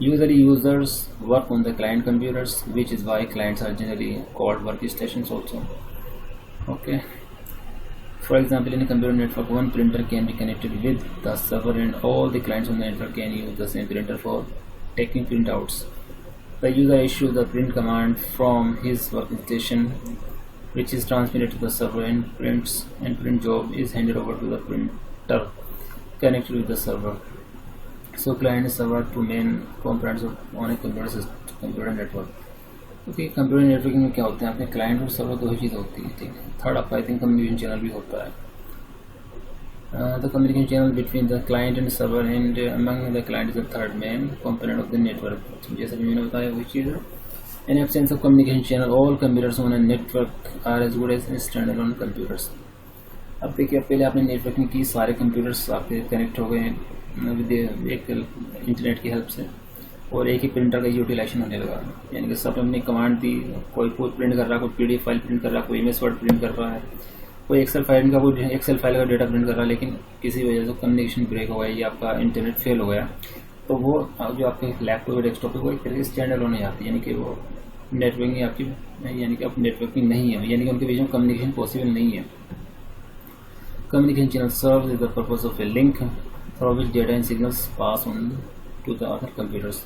Usually users work on the client computers, which is why clients are generally called work stations also. Okay, for example, in a computer network, one printer can be connected with the server and all the clients on the network can use the same printer for taking printouts. The user issues the print command from his workstation, which is transmitted to the server and print job is handed over to the printer connected with the server. So client and server two main components on a computer network. Okay, computer networking में क्या होते हैं, अपने client और server दो ही चीज़ होती है। ठीक है, थर्ड आपका आई थिंक कम्युनिकेशन चैनल भी होता है। The communication channel between the client and server and among the client is the third main component of the network. जैसे कि मैंने बताया वही चीज़ है। In absence of communication channel all computers on a network are as good as stand alone computers. अब देखिए, पहले आपने नेटवर्किंग की, सारे कंप्यूटर्स आपके कनेक्ट हो गए विद एक इंटरनेट की हेल्प से, और एक ही प्रिंटर का यूटिलाइजेशन होने लगा। यानी कि सब अपनी कमांड दी, कोई कोड प्रिंट कर रहा है, कोई पीडीएफ फाइल प्रिंट कर रहा है, कोई इमेज वर्ड प्रिंट कर रहा है, कोई एक्सेल फाइल का डेटा प्रिंट कर रहा है। लेकिन किसी वजह से कम्युनिकेशन ब्रेक हो गया या आपका इंटरनेट फेल हो गया, तो वो जो आपके लैपटॉप या डेस्कटॉप है वो एक तरीके से स्टैंड अलोन नहीं आती, यानी कि वो नेटवर्किंग आपकी, यानी कि अब नेटवर्किंग नहीं है, यानी कि उनके बीच में कम्युनिकेशन पॉसिबल नहीं है। Communication channel serves the purpose of a link through which data and signals pass on to the other computers.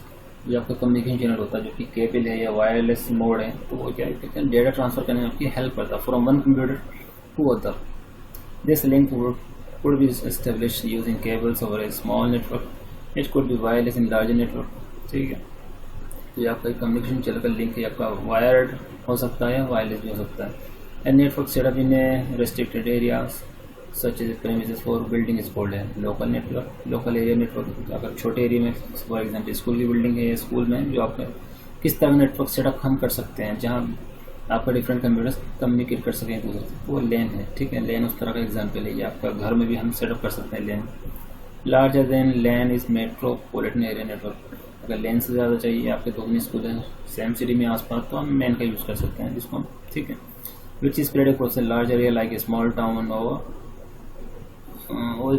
जो आपका कम्युनिकेशन चैनल होता है, जो कि केबल है या वायरलेस मोड है, तो वो क्या कहते हैं, डेटा ट्रांसफर करने में आपकी हेल्प करता है from one computer to other. This link could be established using cables over a small network. It could be wireless in larger network। ठीक है, तो ये आपका कम्युनिकेशन चैनल का लिंक है, आपका वायर्ड हो सकता है, वायरलेस भी हो सकता है। And network setup in restricted areas such as premises for building is called है local network. Local area network, अगर छोटे एरिया में फॉर एग्जांपल स्कूल की बिल्डिंग है, स्कूल में जो आपका किस तरह का नेटवर्क सेटअप हम कर सकते हैं जहां आपका डिफरेंट कंप्यूटर्स कम्युनिकेट कर सकें, तो वो लैन है। ठीक है, लैन उस तरह का एग्जांपल है। या आपका घर में भी हम सेटअप कर सकते हैं LAN. Larger than LAN is metropolitan area network. अगर लैन से ज़्यादा चाहिए, आपके दो तीन स्कूल हैं सेम सिटी में आसपास, तो हम मैन का यूज़ कर सकते हैं जिसको। ठीक है, which is spread across a large area like a small town और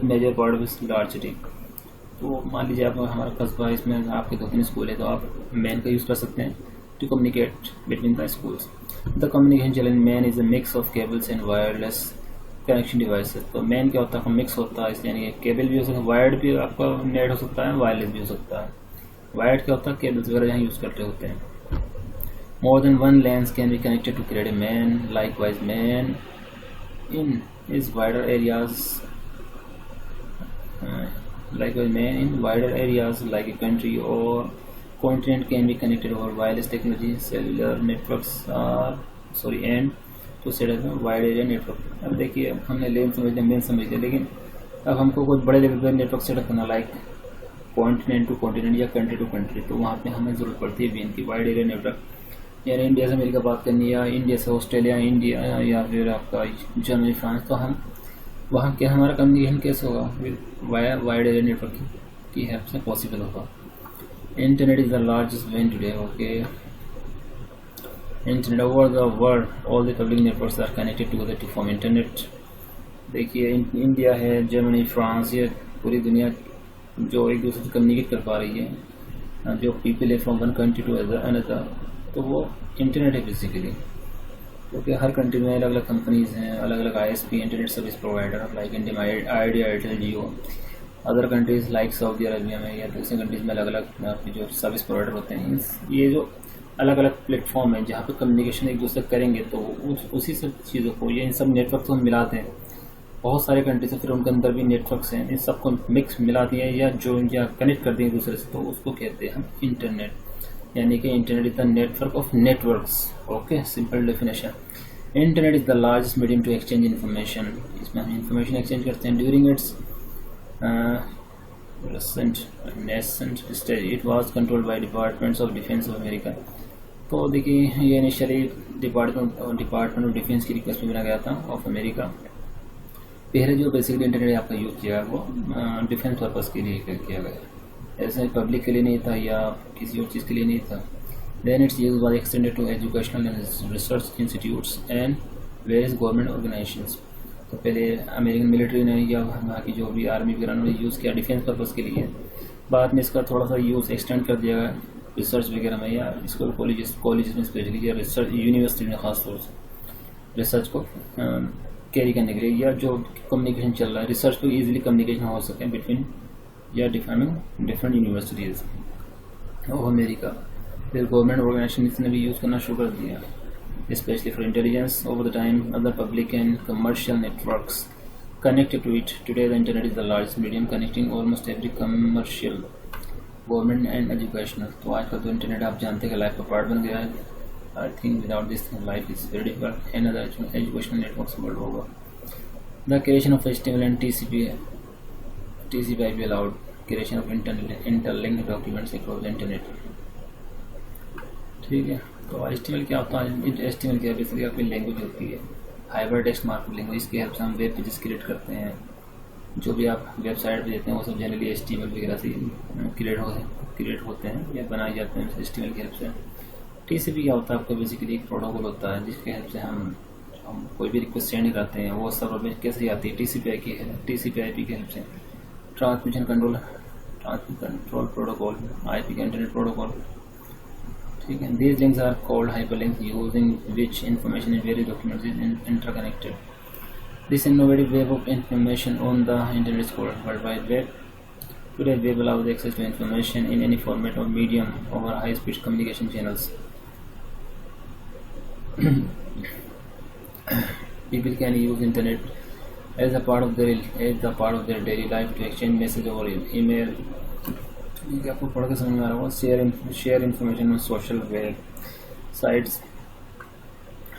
major part of large city. तो मान लीजिए आप हमारा कस्बा, इसमें आपके दो तीन स्कूल है, तो आप मैन का यूज़ कर सकते हैं to communicate between the schools. The communication channel MAN is a mix of cables and wireless connection devices. तो मैन क्या होता है, मिक्स होता है, इसलिए यानी केबल भी हो सकता है, वायर्ड भी आपका नेट हो सकता है, वायरलेस भी हो सकता है। वायर्ड क्या होता है, केबल्स वगैरह यहाँ यूज़ करते होते हैं। More than one LANs can be connected to create a MAN. Likewise MAN in is wider areas wider areas like a country or continent can be connected over wireless technology. Cellular networks are and to set up a wide area network। अब देखिए, हमने लेन समझ लिया, main समझ लिया, लेकिन अब हमको कुछ बड़े लेवल पर नेटवर्क सेटअप करना, लाइक कॉन्टिनेंट टू कॉन्टिनेंट या कंट्री टू कंट्री, तो वहाँ पे हमें ज़रूरत पड़ती है की वाइड एरिया नेटवर्क। यानी इंडिया से अमेरिका बात करनी है, या इंडिया से ऑस्ट्रेलिया, इंडिया या फिर आपका जर्मनी, फ्रांस, तो हम वहाँ क्या हमारा कम्युनिकेशन कैसे होगा, वाइड एरिया नेटवर्क की हेल्प से पॉसिबल होगा। इंटरनेट इज़ द लार्जेस्ट वेन today. Okay, internet over the world all the public networks are connected together to form internet. देखिए इंडिया है, जर्मनी, फ्रांस, ये पूरी दुनिया जो एक दूसरे से कम्युनिकेट कर पा रही है, जो पीपल है from one country to another, तो वो इंटरनेट है बेसिकली। क्योंकि हर कंट्री में अलग अलग कंपनीज हैं, अलग अलग ISP internet service provider like India में Idea, Airtel, Jio. Other countries like Saudi Arabia में या दूसरी कंट्रीज में अलग अलग जो सर्विस प्रोवाइडर होते हैं। ये जो अलग अलग प्लेटफॉर्म है जहाँ पे कम्युनिकेशन एक दूसरे करेंगे, तो उसी सब चीज़ों को ये इन सब नेटवर्क को हम मिलाते हैं। बहुत सारे कंट्रीज हैं, फिर उनके अंदर भी नेटवर्क्स हैं, इन सबको मिक्स मिला दिए या जो या कनेक्ट कर दिए एक दूसरे से, तो उसको कहते हैं हम इंटरनेट। यानी कि internet is the network of networks. Okay, simple definition. Internet is the largest medium to exchange information. इसमें हम इंफॉर्मेशन एक्सचेंज करते हैं। During its nascent stage it was controlled by departments of defence of America. तो देखिए ये initially department of defence की request में बनाया गया था ऑफ अमेरिका। पहले जो बेसिकली इंटरनेट आपका यूज किया वो डिफेंस पर्पज़ के लिए किया गया, ऐसे पब्लिक के लिए नहीं था या किसी और चीज़ के लिए नहीं था। Then its use was extended to educational and research institutes and various government organisations. तो पहले अमेरिकन मिलिट्री ने या वहाँ की जो भी आर्मी वगैरह ने यूज़ किया डिफेंस पर्पज़ के लिए। बाद में इसका थोड़ा सा यूज़ एक्सटेंड कर दिया गया रिसर्च वगैरह में या स्कूल कॉलेज में स्पेशली, या रिसर्च यूनिवर्सिटी में खास तौर से रिसर्च को कैरी करने के लिए, या जो कम्युनिकेशन चल रहा है रिसर्च तो ईजिली कम्युनिकेशन हो सके बिटवीन या डिफरेंट यूनिवर्सिटीज़ ऑफ अमेरिका। फिर गवर्नमेंट ऑर्गेनाइजेशन ने भी यूज़ करना शुरू कर दिया, especially for intelligence. Over the time, other public and commercial networks connected to it. Today, the internet is the largest medium connecting almost every commercial, government and educational. तो आज का तो इंटरनेट आप जानते हैं कि लाइफ का पार्ट बन गया है। I think without this life is very difficult. And other educational networks world over. The creation of HTML and TCP/IP allowed creation of interlinked documents across the internet. ठीक है, तो HTML क्या होता है? HTML क्या बेसिकली आपकी language होती है, हाइपर टेक्स्ट मार्कअप लैंग्वेज। इसकी हेल्प से हम वेब पेजेस क्रिएट करते हैं। जो भी आप वेबसाइट पे देते हैं वो सब जनरली HTML वगैरह से क्रिएट होते हैं या बनाए जाते हैं HTML की हेल्प से। TCP क्या होता है? आपका बेसिकली एक प्रोटोकॉल होता है जिसकी हेल्प से हम कोई भी रिक्वेस्ट सेंड करते हैं, वो सर्वर में कैसे आती है? TCP/IP की हेल्प से। ट्रांसमिशन कंट्रोल प्रोटोकॉल, IP का इंटरनेट प्रोटोकॉल। ठीक है, these links are called hyperlinks, using which information in various documents is interconnected. This innovative web of information on the internet is called World Wide Web. Today, web allows access to information in any format or medium over high-speed communication channels. People can use internet as a part of their daily life to exchange message over email. ठीक है, आपको पढ़ के समझ में आ रहा होगा। Share information on social web sites,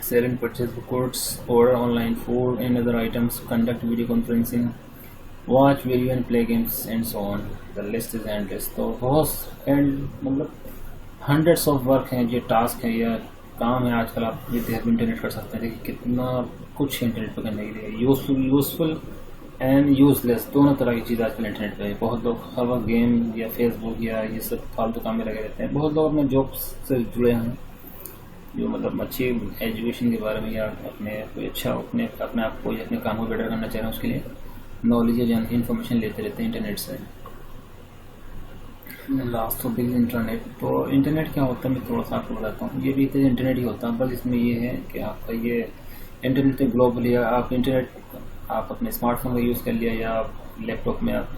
sale and purchase goods, order online food and other items, conduct video conferencing, watch video and play games and so on. The list is endless. तो बहुत मतलब hundreds of work हैं, जो task है या काम है आजकल आप इंटरनेट कर सकते हैं। देखिए कितना कुछ इंटरनेट पर करने के लिए, यूजफुल एंड यूजलेस दोनों तरह की चीज़ आजकल इंटरनेट पे है। बहुत लोग हर वक्त गेम या फेसबुक या ये सब फालतू काम में लगे रहते हैं। बहुत लोग अपने जॉब से जुड़े हैं, जो मतलब अच्छी एजुकेशन के बारे में या अपने कोई अच्छा अपने आप को या अपने काम को बेटर करना चाह रहे हैं, उसके लिए नॉलेज या इन्फॉर्मेशन लेते रहते हैं इंटरनेट से। Last topic internet. तो इंटरनेट क्या होता है मैं थोड़ा सा आपको बताता हूँ। ये भी एक इंटरनेट ही होता है, बस इसमें ये है कि आपका ये इंटरनेट से ग्लोबली आप इंटरनेट आप अपने स्मार्टफोन का यूज़ कर लिया या आप लैपटॉप में आप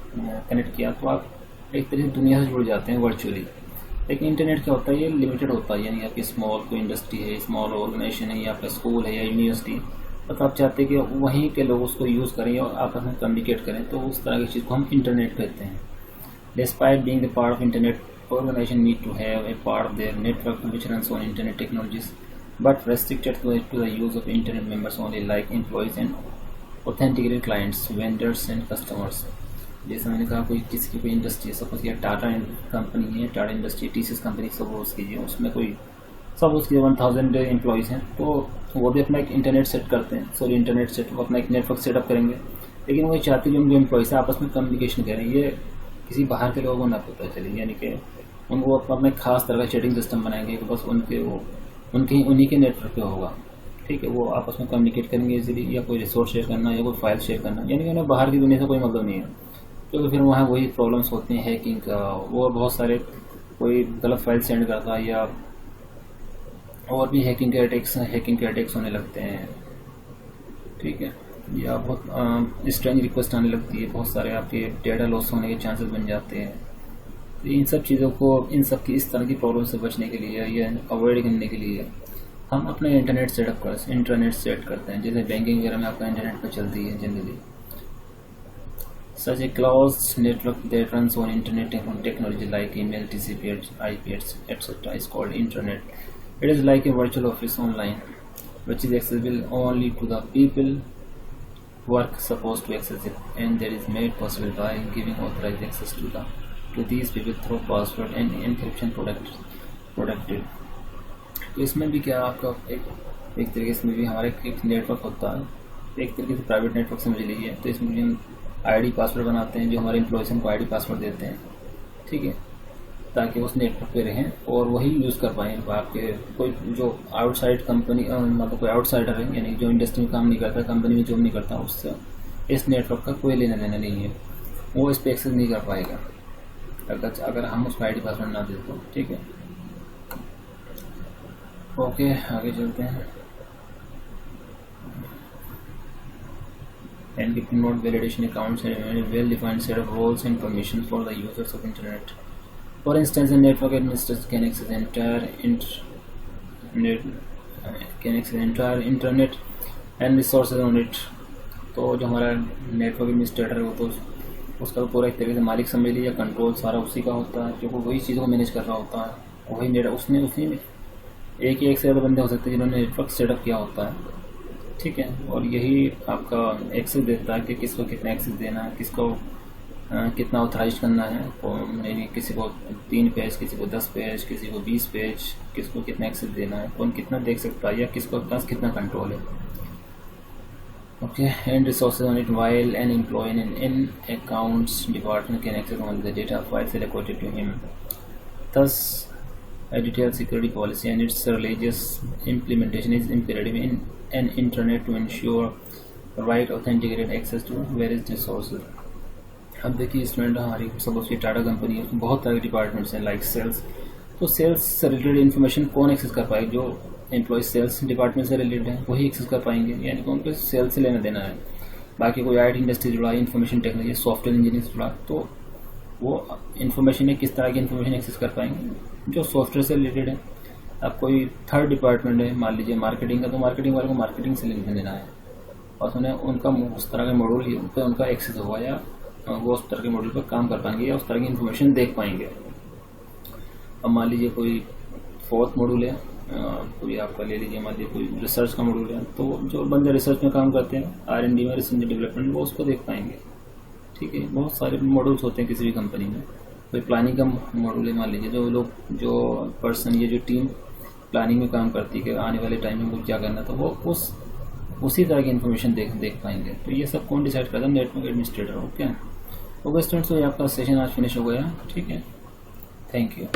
कनेक्ट किया, तो आप एक तरह से दुनिया से जुड़ जाते हैं वर्चुअली। लेकिन इंटरनेट क्या होता है? ये लिमिटेड होता है, यानी आपकी स्मॉल कोई इंडस्ट्री है, स्मॉल ऑर्गेनाइजेशन है या आपका स्कूल है या यूनिवर्सिटी, तो आप चाहते हैं कि वहीं के लोग उसको यूज़ करें और आपस में कम्युनिकेट करें, तो उस तरह की चीज़ को हम इंटरनेट कहते हैं। Despite being the part of internet, organization need to have a part of their network which runs on internet technologies, but restricted to the use of internet members only, like employees and authenticated clients, vendors and customers. जैसे मैंने कहा कोई किसी की कोई industry, suppose किया Tata company है, Tata industry, TCS company suppose कीजिए, उसमें कोई सपोज कीजिए 1000 एम्प्लॉयज़ हैं, तो वो भी अपना एक इंटरनेट सेट करते हैं, सॉरी इंटरनेट सेट अपना एक नेटवर्क सेटअप करेंगे। लेकिन वही चाहती है जो एम्प्लॉयज़ है आपस में कम्युनिकेशन करें, ये किसी बाहर के लोगों को ना पता चले, यानी कि उनको अपना एक खास तरह का चैटिंग सिस्टम बनाएंगे कि बस उनके वो उन्हीं के नेटवर्क पे होगा। ठीक है, वो आपस में कम्युनिकेट करेंगे इजीली, या कोई रिसोर्स शेयर करना या कोई फाइल शेयर करना, यानी कि उन्हें बाहर की दुनिया से कोई मतलब नहीं है। क्योंकि फिर वहाँ वही प्रॉब्लम्स होती हैं हैकिंग का, वो बहुत सारे कोई गलत फाइल सेंड करता है, या और भी हैकिंग के अटैक्स होने लगते हैं। ठीक है, या बहुत स्ट्रेंज रिक्वेस्ट आने लगती है, बहुत सारे आपके डेटा लॉस होने के चांसेस बन जाते हैं। तो इन सब चीज़ों को, इन सब की इस तरह की प्रॉब्लम से बचने के लिए या अवॉइड करने के लिए हम अपना इंटरनेट सेट करते हैं। जैसे बैंकिंग वगैरह में आपका इंटरनेट पर चलती है generally. Such a closed network that runs on internet technology like email, TCP, IP, etc. is called internet. It is like a virtual office online, which is accessible only to the people who are supposed to access it, and that is made possible by giving authorized access to these people through password and encryption protected. तो इसमें भी क्या आपका एक तरीके से भी हमारा एक नेटवर्क होता है, एक तरीके से प्राइवेट नेटवर्क समझ लीजिए। तो इसमें भी हम आईडी पासवर्ड बनाते हैं, जो हमारे एम्प्लॉयज़ को आईडी पासवर्ड देते हैं। ठीक है, ताकि उस नेटवर्क पे रहें और वही यूज़ कर पाएँ। आपके कोई जो आउटसाइड कंपनी, मतलब कोई आउटसाइडर है, यानी जो इंडस्ट्री में काम नहीं करता, कंपनी में जॉब नहीं करता, उससे इस नेटवर्क का कोई लेना देना नहीं है, वो इस पर एक्सेस नहीं कर पाएगा अगर हम उसको आईडी पासवर्ड ना दें तो। ठीक है, ओके, आगे चलते हैं। Encrypting node validation accounts and a well-defined set of roles and permissions for the users of internet. For instance, a network administrator can access entire internet and resources on it. तो जो हमारा network administrator है वो तो उसका तो पूरा एक तरीके से मालिक समझ लीजिए, कंट्रोल सारा उसी का होता है, जो वही चीज़ों को मैनेज कर रहा होता है। वही उसने एक से ज़्यादा बंदे हो सकते हैं जिन्होंने नेटवर्क सेटअप किया होता है। ठीक है, और यही आपका एक्सेस देता है कि किसको कितना एक्सेस देना है, किसको कितना ऑथराइज करना है। यानी किसी को 3 पेज, किसी को 10 पेज, किसी को 20 पेज, किसको कितना एक्सेस देना है, कौन कितना देख सकता है, या किसको पास कितना कंट्रोल है। Okay, and resources on it while an employ in accounts department can access on the data files allocated to him. Thus, a detailed security policy and its religious implementation is imperative in an internet to ensure right authenticated access to various resources. अब देखिए student, हमारी suppose की Tata company है, उसमें बहुत सारे departments हैं like sales. तो सेल्स से रिलेटेड इन्फॉर्मेशन कौन एक्सेस कर पाएगा? जो एम्प्लॉय सेल्स डिपार्टमेंट से रिलेटेड है वही एक्सेस कर पाएंगे, यानी कि उनको सेल्स से लेना देना है। बाकी कोई IT इंडस्ट्री जुड़ा है, इन्फॉर्मेशन टेक्नोलॉजी, सॉफ्टवेयर इंजीनियर से जुड़ा, तो वो इन्फॉर्मेशन है किस तरह की इन्फॉर्मेशन एक्सेस कर पाएंगे? जो सॉफ्टवेयर से रिलेटेड है। अब कोई थर्ड डिपार्टमेंट है, मान लीजिए मार्केटिंग का, तो मार्केटिंग वाले को मार्केटिंग से लेना देना है, और उन्हें उनका उस तरह के मॉड्यूल पर उनका एक्सेस होगा, या वो उस तरह के मॉड्यूल पर काम कर पाएंगे, या उस तरह की इन्फॉर्मेशन देख पाएंगे। अब मान लीजिए कोई फोर्थ मॉड्यूल है, कोई आपका ले लीजिए, मान लीजिए कोई रिसर्च का मॉड्यूल है, तो जो बंदे रिसर्च में काम करते हैं, R&D में, रिसर्च डेवलपमेंट, वो उसको देख पाएंगे। ठीक है, बहुत सारे मॉड्यूल्स होते हैं किसी भी कंपनी में। कोई प्लानिंग का मॉड्यूल है, मान लीजिए जो पर्सन, ये जो टीम प्लानिंग में काम करती है कि आने वाले टाइम में क्या करना, तो वो उसी तरह की इन्फॉर्मेशन देख पाएंगे। तो ये सब कौन डिसाइड करता है? Network administrator. ओके स्टूडेंट्स, तो आपका सेशन आज फिनिश हो गया। ठीक है, थैंक यू।